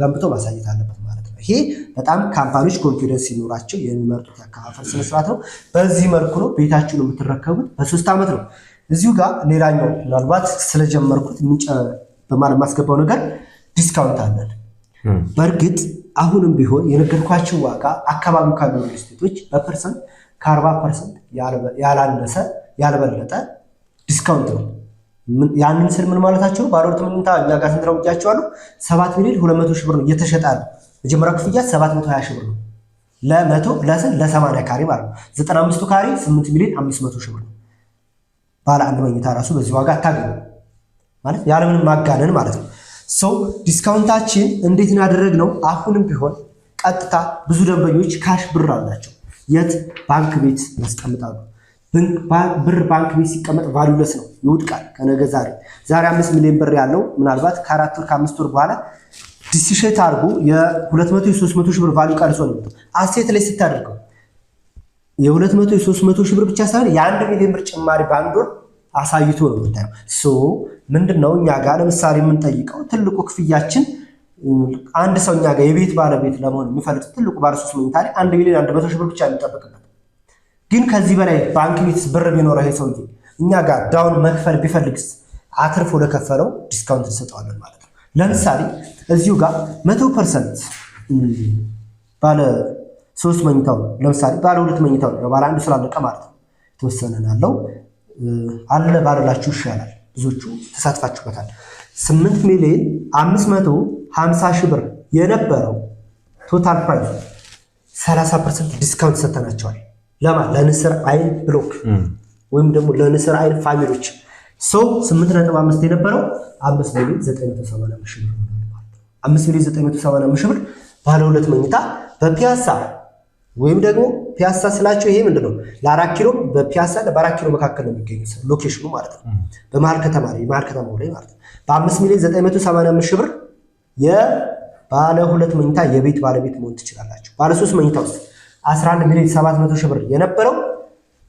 B: ገንብቶ ማሳየት አለበት ማለት ነው። ይሄ በጣም ካምፓኒዎች ኮንፊደንስ ሲኖራቸው የሚመርጡት ያከፋፈል ስነ ስርዓት ነው። በዚህ መልኩ ነው ቤታችሁን የምትረከቡት። በ3 ዓመት ነው። እዚሁ ጋር ሌላኛው ምናልባት ስለጀመርኩት በማለት ማስገባው ነገር ዲስካውንት አለን። በእርግጥ አሁንም ቢሆን የነገርኳችሁ ዋጋ አካባቢው ካሉ ሪል ስቴቶች በፐርሰንት ከ40% ያላነሰ ያልበለጠ ዲስካውንት ነው። ያንን ስል ምን ማለታቸው? ባለ 2 መኝታ እኛ ጋር ስንት ነው ብያቸዋለሁ? 7 ሚሊዮን 200 ሺህ ብር ነው እየተሸጠ ያለው። መጀመሪያው ክፍያ 720 ሺህ ብር ነው ለ80 ካሬ ማለት ነው። 95 ካሬ 8 ሚሊዮን 500 ሺህ ብር ነው። ባለ 1 መኝታ ራሱ በዚህ ዋጋ አታገኙ ማለት ያለምንም ማጋነን ማለት ነው። ዲስካውንታችን እንዴት ነው ያደረግነው? አሁንም ቢሆን ቀጥታ ብዙ ደንበኞች ካሽ ብር አላቸው። የት? ባንክ ቤት ያስቀምጣሉ። ብር ባንክ ቤት ሲቀመጥ ቫሉለስ ነው፣ ይወድቃል ከነገ ዛሬ 5 ሚሊዮን ብር ያለው ምናልባት ከ4 ወር ከ5 ወር በኋላ ዲሲሼት አድርጎ የ200 የ300 ሺህ ብር ቫሉ ቀንሶ ነው። አሴት ላይ ስታደርገው የ200 የ300 ሺህ ብር ብቻ ሳይሆን የ1 ሚሊዮን ብር ጭማሪ በአንድ ወር አሳይቶ ነው የምታየው። ምንድነው እኛ ጋር ለምሳሌ የምንጠይቀው ትልቁ ክፍያችን አንድ ሰው እኛ ጋር የቤት ባለቤት ለመሆን የሚፈልግ ትልቁ ባለ 3 መኝታ ላይ 1 ሚሊዮን 100 ሺህ ብር ብቻ የሚጠበቅበት። ግን ከዚህ በላይ ባንክ ቤት ብር ቢኖረው ይሄ ሰውዬ እኛ ጋር ዳውን መክፈል ቢፈልግስ አትርፎ ለከፈለው ዲስካውንት እንሰጠዋለን ማለት ነው። ለምሳሌ እዚሁ ጋር 100% ባለ 3 መኝታው ለምሳሌ ባለ 2 መኝታው ባለ 1 ስላለቀ ማለት ነው ተወሰነናለው አለ ባለላችሁ ይሻላል። ብዙዎቹ ተሳትፋችሁበታል። 8 ሚሊዮን 550 ሺህ ብር የነበረው ቶታል ፕራይስ 30% ዲስካውንት ሰጥተናቸዋል። ለንስር አይን ብሎክ ወይም ደግሞ ለንስር አይን ፋሚሊዎች 8.5 የነበረው 5 ሚሊዮን 980 ሺህ ብር ነው ማለት ነው። 5 ሚሊዮን 980 ሺህ ብር ባለ 2 መኝታ በፒያሳ ወይም ደግሞ ፒያሳ ስላቸው ይሄ ምንድነው ለ4 ኪሎ በፒያሳ ለ4 ኪሎ መካከል ነው የሚገኘው ሎኬሽኑ ማለት ነው። በመሃል ከተማ ላይ ማለት ነው። በ5 ሚሊዮን 985 ሺህ ብር የባለ 2 መኝታ የቤት ባለቤት መሆን ትችላላችሁ። ባለ 3 መኝታ ውስጥ 11 ሚሊዮን 700 ሺህ ብር የነበረው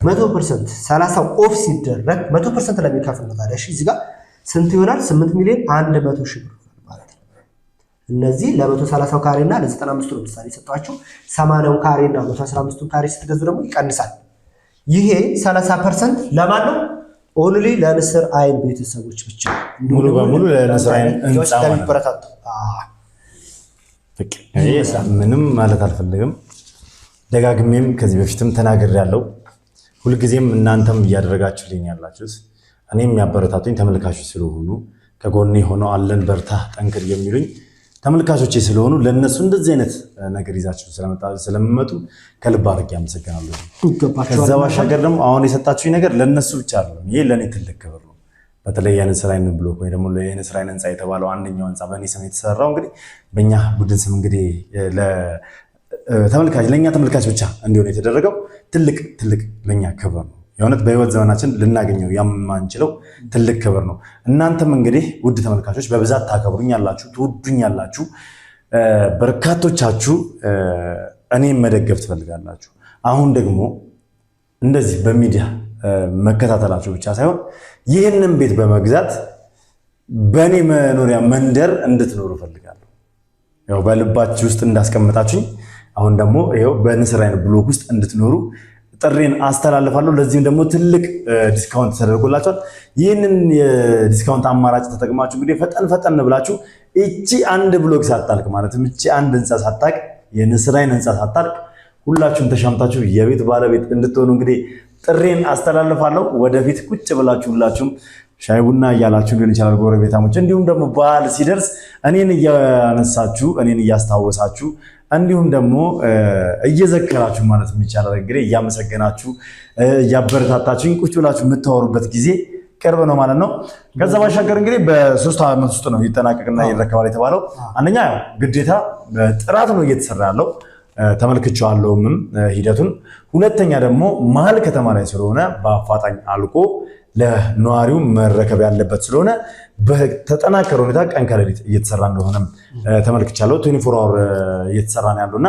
B: 100% 30 ኦፍ ሲደረግ 100% ለሚከፍል ነው። ታዲያ እዚህ ጋር ስንት ይሆናል? 8 ሚሊዮን 100 ሺህ ብር ማለት ነው። እነዚህ ለ130 ካሬ እና ለ95 ነው ምሳሌ ሰጣችሁ። 80 ካሬ እና 115 ካሬ ስትገዙ ደግሞ ይቀንሳል። ይሄ 30% ለማን ነው? ኦንሊ ለንስር አይን ቤተሰቦች ብቻ
C: ሙሉ በሙሉ ለንስር አይን እንጻ ምንም ማለት አልፈልግም። ደጋግሜም ከዚህ በፊትም ተናግሬያለሁ። ሁልጊዜም እናንተም እያደረጋችሁልኝ ያላችሁት እኔም የሚያበረታቱኝ ተመልካቾች ስለሆኑ ከጎኔ ሆነው አለን በርታ ጠንክር የሚሉኝ ተመልካቾቼ ስለሆኑ ለነሱ እንደዚህ አይነት ነገር ይዛችሁ ስለምመጡ ከልብ አድርጌ አመሰግናለሁ። ከዛ ባሻገር ደግሞ አሁን የሰጣችሁኝ ነገር ለነሱ ብቻ አይደለም፣ ይሄ ለእኔ ትልቅ ክብር ነው። በተለይ የንስራይን ብሎክ ወይ ደግሞ የንስራይን ህንፃ የተባለው አንደኛው ህንፃ በእኔ ስም የተሰራው እንግዲህ በእኛ ቡድን ስም እንግዲህ ለእኛ ተመልካች ብቻ እንዲሆን የተደረገው ትልቅ ለእኛ ክብር ነው። የእውነት በህይወት ዘመናችን ልናገኘው የማንችለው ትልቅ ክብር ነው። እናንተም እንግዲህ ውድ ተመልካቾች በብዛት ታከብሩኛላችሁ፣ ትወዱኛላችሁ። በርካቶቻችሁ እኔም መደገፍ ትፈልጋላችሁ። አሁን ደግሞ እንደዚህ በሚዲያ መከታተላችሁ ብቻ ሳይሆን ይህንን ቤት በመግዛት በእኔ መኖሪያ መንደር እንድትኖሩ ፈልጋለሁ። ያው በልባችሁ ውስጥ እንዳስቀመጣችሁኝ አሁን ደግሞ ይኸው በንስራይን ብሎክ ውስጥ እንድትኖሩ ጥሬን አስተላልፋለሁ። ለዚህም ደግሞ ትልቅ ዲስካውንት ተደርጎላችኋል። ይህንን የዲስካውንት አማራጭ ተጠቅማችሁ እንግዲህ ፈጠን ብላችሁ እቺ አንድ ብሎክ ሳታልቅ ማለትም እቺ አንድ ህንፃ ሳታልቅ የንስራይን ህንፃ ሳታልቅ ሁላችሁም ተሻምታችሁ የቤት ባለቤት እንድትሆኑ እንግዲህ ጥሬን አስተላልፋለሁ። ወደፊት ቁጭ ብላችሁ ሁላችሁም ሻይ ቡና እያላችሁ ሊሆን ይችላል ጎረቤታሞች፣ እንዲሁም ደግሞ በዓል ሲደርስ እኔን እያነሳችሁ እኔን እያስታወሳችሁ እንዲሁም ደግሞ እየዘከራችሁ ማለት የሚቻላል እንግዲህ እያመሰገናችሁ እያበረታታችሁኝ ቁጭ ብላችሁ የምታወሩበት ጊዜ ቅርብ ነው ማለት ነው። ከዛ ባሻገር እንግዲህ በ3 ዓመት ውስጥ ነው ይጠናቀቅና ይረከባል የተባለው። አንደኛ ያው ግዴታ በጥራት ነው እየተሰራ ያለው ተመልክቻለሁም ሂደቱን። ሁለተኛ ደግሞ መሀል ከተማ ላይ ስለሆነ በአፋጣኝ አልቆ ለነዋሪው መረከብ ያለበት ስለሆነ በተጠናከረ ሁኔታ ቀን ከሌሊት እየተሰራ እንደሆነም ተመልክቻለሁ። 24 አወር እየተሰራ ነው ያለውና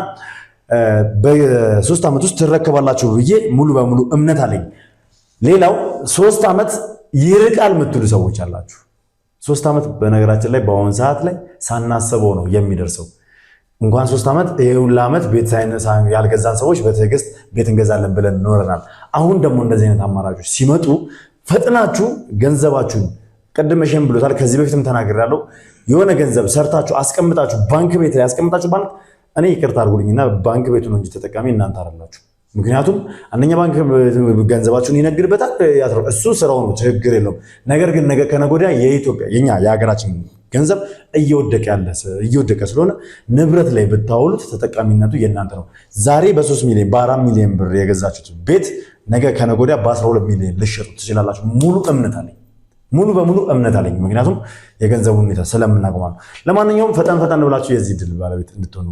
C: በ3 ዓመት ውስጥ ትረከባላችሁ ብዬ ሙሉ በሙሉ እምነት አለኝ። ሌላው 3 ዓመት ይርቃል የምትሉ ሰዎች አላችሁ። 3 ዓመት በነገራችን ላይ በአሁኑ ሰዓት ላይ ሳናስበው ነው የሚደርሰው። እንኳን 3 ዓመት ይሄውን ዓመት ቤት ያልገዛን ሰዎች በትዕግስት ቤት እንገዛለን ብለን ኖረናል። አሁን ደግሞ እንደዚህ አይነት አማራጮች ሲመጡ ፈጥናችሁ ገንዘባችሁን ቀድመሽም ብሎታል። ከዚህ በፊትም ተናግሬያለሁ። የሆነ ገንዘብ ሰርታችሁ አስቀምጣችሁ ባንክ ቤት ላይ አስቀምጣችሁ ባንክ እኔ ይቅርታ አድርጉልኝና ባንክ ቤቱ ነው እንጂ ተጠቃሚ እናንተ አይደላችሁ። ምክንያቱም አንደኛ ባንክ ገንዘባችሁን ይነግድበታል፣ እሱ ስራው ነው፣ ችግር የለውም። ነገር ግን ነገ ከነገ ወዲያ የኢትዮጵያ የኛ የሀገራችን ገንዘብ እየወደቀ ስለሆነ ንብረት ላይ ብታውሉት ተጠቃሚነቱ የእናንተ ነው። ዛሬ በ3 ሚሊዮን በ4 ሚሊዮን ብር የገዛችሁት ቤት ነገ ከነገ ወዲያ በ12 ሚሊዮን ልትሸጡ ትችላላችሁ። ሙሉ በሙሉ እምነት አለኝ። ምክንያቱም የገንዘቡ ሁኔታ ስለምናውቀው። ለማንኛውም ፈጠን ብላችሁ የዚህ ድል ባለቤት እንድትሆኑ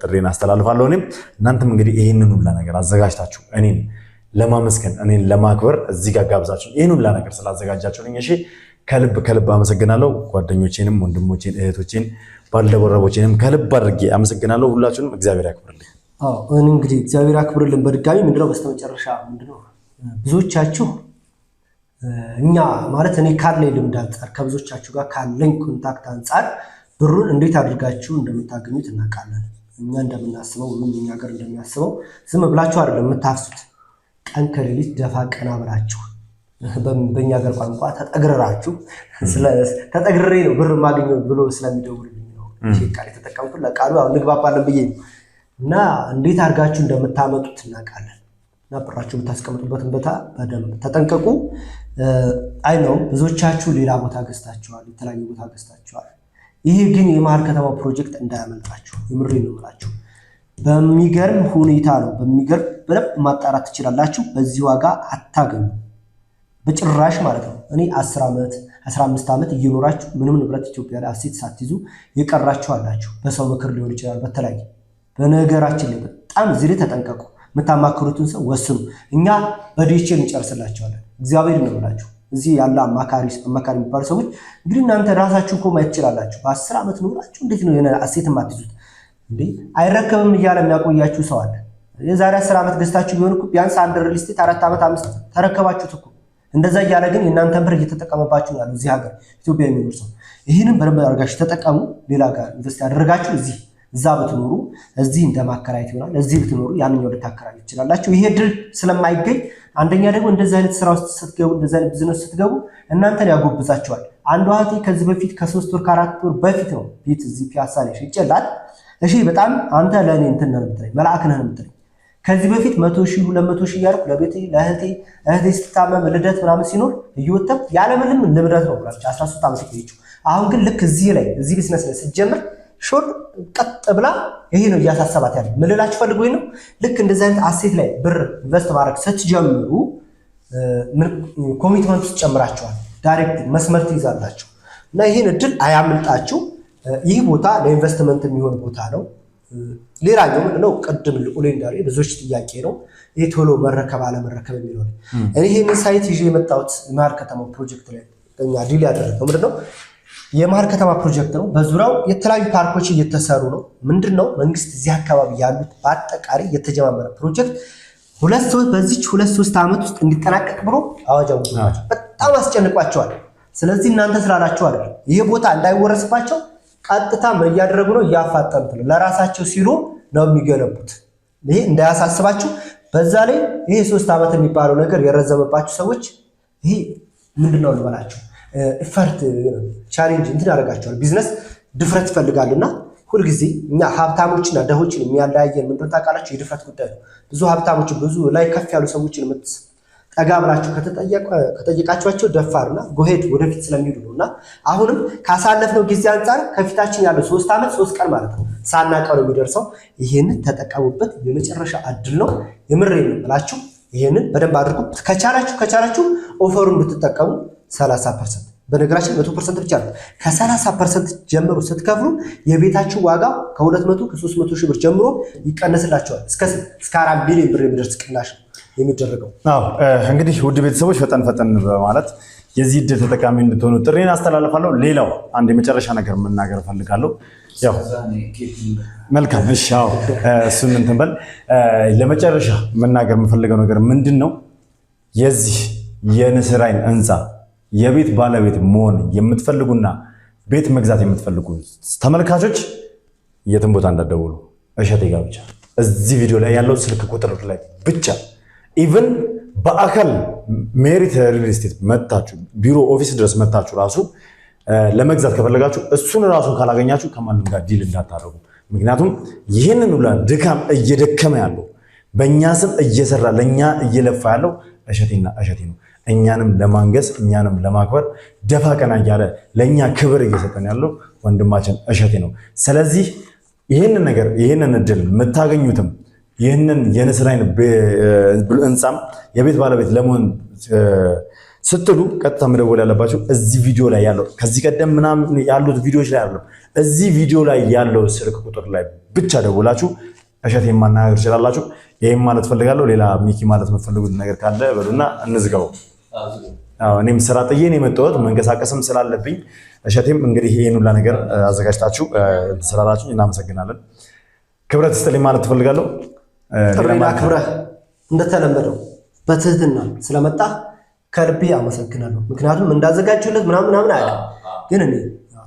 C: ጥሬን አስተላልፋለሁ። እኔም እናንተም እንግዲህ ይህንን ሁላ ነገር አዘጋጅታችሁ እኔን ለማመስገን እኔን ለማክበር እዚህ ጋር ጋብዛችሁ ይህን ሁላ ነገር ስላዘጋጃችሁልኝ እሺ ከልብ አመሰግናለሁ። ጓደኞቼንም ወንድሞቼን እህቶቼን ባልደረቦቼንም ከልብ አድርጌ አመሰግናለሁ። ሁላችሁንም እግዚአብሔር ያክብርልኝ።
B: እንግዲህ እግዚአብሔር ያክብርልን። በድጋሚ ምንድነው በስተመጨረሻ ምንድነው ብዙዎቻችሁ እኛ ማለት እኔ ካለኝ ልምድ አንጻር ከብዙዎቻችሁ ጋር ካለኝ ኮንታክት አንጻር ብሩን እንዴት አድርጋችሁ እንደምታገኙት እናውቃለን። እኛ እንደምናስበው ምን እኛ ሀገር እንደሚያስበው ዝም ብላችሁ አይደለም የምታፍሱት። ቀን ከሌሊት ደፋ ቀና ብላችሁ በእኛ ሀገር ቋንቋ ተጠግረራችሁ ተጠግሬ ነው ብር ማገኘው ብሎ ስለሚደውልልኝ ነው ቃል የተጠቀምኩት። ለቃሉ አሁን እንግባባለን ብዬ እና እንዴት አድርጋችሁ እንደምታመጡት እናውቃለን። እና ብራችሁ የምታስቀምጡበትን ቦታ በደንብ ተጠንቀቁ። አይ ነው ብዙዎቻችሁ ሌላ ቦታ ገዝታችኋል፣ የተለያዩ ቦታ ገዝታችኋል። ይህ ግን የመሀል ከተማ ፕሮጀክት እንዳያመልጣችሁ የምሬን ነው የምላችሁ። በሚገርም ሁኔታ ነው በደንብ ማጣራት ትችላላችሁ። በዚህ ዋጋ አታገኙ በጭራሽ ማለት ነው። እኔ 10 ዓመት 15 ዓመት እየኖራችሁ ምንም ንብረት ኢትዮጵያ ላይ አሴት ሳትይዙ የቀራችሁ አላችሁ። በሰው ምክር ሊሆን ይችላል በተለያየ በነገራችን ላይ በጣም እዚህ ላይ ተጠንቀቁ። የምታማክሩትን ሰው ወስኑ። እኛ በዲኤችኤል እንጨርስላችኋለን። እግዚአብሔር ነው ብላችሁ እዚህ ያለ አማካሪ የሚባሉ ሰዎች እንግዲህ እናንተ ራሳችሁ እኮ ማየት ትችላላችሁ። በ10 ዓመት ኖራችሁ እንዴት ነው የሆነ አሴት የማትይዙት እንዴ? አይረከብም እያለ የሚያቆያችሁ ሰው አለ። የዛሬ 10 ዓመት ገዝታችሁ ቢሆን እኮ ቢያንስ አንድ ሪል ስቴት 4 ዓመት 5 ተረከባችሁት እኮ። እንደዛ እያለ ግን የእናንተን ብር እየተጠቀመባችሁ ነው ያለው እዚህ ሀገር ኢትዮጵያ የሚኖር ሰው። ይህንን በደንብ አድርጋችሁ ተጠቀሙ። ሌላ ጋር ኢንቨስት ያደረጋችሁ እዛ ብትኖሩ እዚህ እንደማከራየት ይሆናል። እዚህ ብትኖሩ ያንኛው ልታከራዩ ትችላላችሁ። ይሄ ድል ስለማይገኝ አንደኛ ደግሞ እንደዚህ አይነት ስራ ውስጥ ስትገቡ፣ እንደዚህ አይነት ቢዝነስ ስትገቡ እናንተን ያጎብዛቸዋል። አንዷ እህቴ ከዚህ በፊት ከ3 ወር ከ4 ወር በፊት ነው ቤት እዚህ ፒያሳ ላይ ሽጬላት፣ እሺ በጣም አንተ ለእኔ እንትን ነህ የምትለኝ መልአክ ነህ የምትለኝ ከዚህ በፊት 100,000 200,000 እያልኩ ለቤቴ ለእህቴ ስትታመም ልደት ምናምን ሲኖር እየወተፍ ያለምንም ልምደት ነው ብላችሁ 13 ዓመት ቆይቼ። አሁን ግን ልክ እዚህ ቢዝነስ ላይ ስትጀምር ሾር ቀጥ ብላ ይሄ ነው እያሳሰባት ያለው። ምን ልላችሁ ፈልጎኝ ነው ልክ እንደዚህ አይነት አሴት ላይ ብር ኢንቨስት ማድረግ ስትጀምሩ ኮሚትመንት ውስጥ ጨምራችኋል። ዳይሬክት መስመር ትይዛላችሁ እና ይህን እድል አያምልጣችሁ። ይህ ቦታ ለኢንቨስትመንት የሚሆን ቦታ ነው። ሌላኛው ምንድነው ቅድም ልቁሌ እንዳለ ብዙዎች ጥያቄ ነው ይሄ ቶሎ መረከብ አለመረከብ የሚለው ነው። እኔ ይሄን ሳይት ይዤ የመጣሁት የመሀል ከተማ ፕሮጀክት ላይ እኛ ዲል ያደረገው ምንድነው የመሀል ከተማ ፕሮጀክት ነው። በዙሪያው የተለያዩ ፓርኮች እየተሰሩ ነው። ምንድነው መንግስት እዚህ አካባቢ ያሉት በአጠቃላይ የተጀማመረ ፕሮጀክት በዚች 2-3 ዓመት ውስጥ እንዲጠናቀቅ ብሎ አዋጅ አውጥቷቸው በጣም አስጨንቋቸዋል። ስለዚህ እናንተ ስላላችሁ አይደል ይሄ ቦታ እንዳይወረስባቸው ቀጥታ እያደረጉ ነው፣ እያፋጠኑት ነው። ለራሳቸው ሲሉ ነው የሚገነቡት። ይሄ እንዳያሳስባችሁ። በዛ ላይ ይሄ 3 ዓመት የሚባለው ነገር የረዘመባችሁ ሰዎች ይሄ ምንድነው ልበላችሁ ኢፈርት ቻሌንጅ እንትን ያደርጋቸዋል። ቢዝነስ ድፍረት ይፈልጋልና ሁልጊዜ እኛ ሀብታሞችና ደሆችን የሚያለያየን ምንድነው ታውቃላችሁ? የድፍረት ጉዳይ ነው። ብዙ ሀብታሞች ብዙ ላይ ከፍ ያሉ ሰዎችን ጠጋ ብላችሁ ከጠየቃችኋቸው ደፋርና ጎሄድ ወደፊት ስለሚሄዱ ነውና አሁንም ካሳለፍነው ጊዜ አንጻር ከፊታችን ያለው 3 ዓመት 3 ቀን ማለት ነው ሳናቀው ነው የሚደርሰው። ይሄንን ተጠቀሙበት። የመጨረሻ እድል ነው። የምሬን ነው ብላችሁ ይሄንን በደንብ አድርጉ። ከቻላችሁ ኦፈሩን ብትጠቀሙ 30%፣ በነገራችን 100% ብቻ ነው። ከ30% ጀምሮ ስትከፍሉ የቤታችሁ ዋጋ ከ200-300 ሺህ ብር ጀምሮ ይቀነስላችኋል። እስከ 4 ቢሊዮን ብር የሚደርስ ቅናሽ የሚደረገው።
C: እንግዲህ ውድ ቤተሰቦች ፈጠን በማለት የዚህ ዕድል ተጠቃሚ እንድትሆኑ ጥሪን አስተላልፋለሁ። ሌላው አንድ የመጨረሻ ነገር መናገር ፈልጋለሁ። ያው መልካም እሺ፣ እሱን እንትን በል። ለመጨረሻ መናገር የምፈልገው ነገር ምንድን ነው? የዚህ የንስር አይን ህንፃ የቤት ባለቤት መሆን የምትፈልጉና ቤት መግዛት የምትፈልጉ ተመልካቾች የትም ቦታ እንዳትደውሉ፣ እሸቴ ጋር ብቻ እዚህ ቪዲዮ ላይ ያለው ስልክ ቁጥር ላይ ብቻ ኢቭን በአካል ሜሪት ሪል ስቴት መታችሁ ቢሮ ኦፊስ ድረስ መታችሁ ራሱ ለመግዛት ከፈለጋችሁ እሱን ራሱ ካላገኛችሁ ከማንም ጋር ዲል እንዳታደርጉ። ምክንያቱም ይህንን ሁላ ድካም እየደከመ ያለው በእኛ ስም እየሰራ ለእኛ እየለፋ ያለው እሸቴና እሸቴ ነው። እኛንም ለማንገስ እኛንም ለማክበር ደፋ ቀና እያለ ለእኛ ክብር እየሰጠን ያለው ወንድማችን እሸቴ ነው። ስለዚህ ይህንን ነገር ይህንን እድል የምታገኙትም ይህንን የንስር አይን ህንፃም የቤት ባለቤት ለመሆን ስትሉ ቀጥታ መደወል ያለባቸው እዚህ ቪዲዮ ላይ ያለው ከዚህ ቀደም ምናምን ያሉት ቪዲዮዎች ላይ አይደለም፣ እዚህ ቪዲዮ ላይ ያለው ስልክ ቁጥር ላይ ብቻ ደውላችሁ እሸቴን ማናገር ትችላላችሁ። ይሄን ማለት ፈልጋለሁ። ሌላ ሚኪ ማለት የምትፈልጉት ነገር ካለ በሉና እንዝጋው። እኔም ስራ ጥዬ ነው የመጣሁት መንቀሳቀስም ስላለብኝ እሸቴም እንግዲህ ይሄን ሁላ ነገር አዘጋጅታችሁ ስላላችሁ እናመሰግናለን። ክብረት ስትልኝ ማለት ትፈልጋለሁ።
B: ጥሪና ክብረህ እንደተለመደው በትህትና ስለመጣ ከልቤ አመሰግናለሁ። ምክንያቱም እንዳዘጋጁለት ምናምን አያውቅም፣ ግን እኔ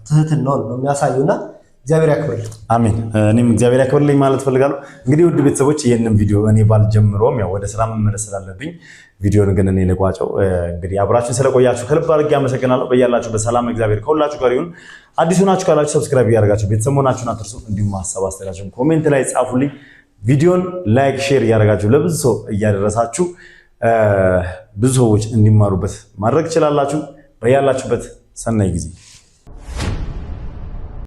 B: ትህትናውን ነው የሚያሳዩና እግዚአብሔር ያክብርልኝ።
C: አሜን። እኔም እግዚአብሔር ያክብርልኝ ማለት ፈልጋለሁ። እንግዲህ ውድ ቤተሰቦች ይህንን ቪዲዮ እኔ ባልጀምረውም ያው ወደ ስራ መመለስ ስላለብኝ ቪዲዮን ግን እኔ ልቋጨው። እንግዲህ አብራችሁን ስለቆያችሁ ከልብ አድርጌ አመሰግናለሁ። በያላችሁ በሰላም እግዚአብሔር ከሁላችሁ ጋር ይሁን። አዲስ ሆናችሁ ካላችሁ ሰብስክራይብ እያደረጋችሁ ቤተሰብ መሆናችሁን አትርሱ። እንዲሁም ሀሳብ አስተያየታችሁን ኮሜንት ላይ ጻፉልኝ። ቪዲዮን ላይክ፣ ሼር እያደረጋችሁ ለብዙ ሰው እያደረሳችሁ ብዙ ሰዎች እንዲማሩበት ማድረግ ትችላላችሁ። በያላችሁበት ሰናይ ጊዜ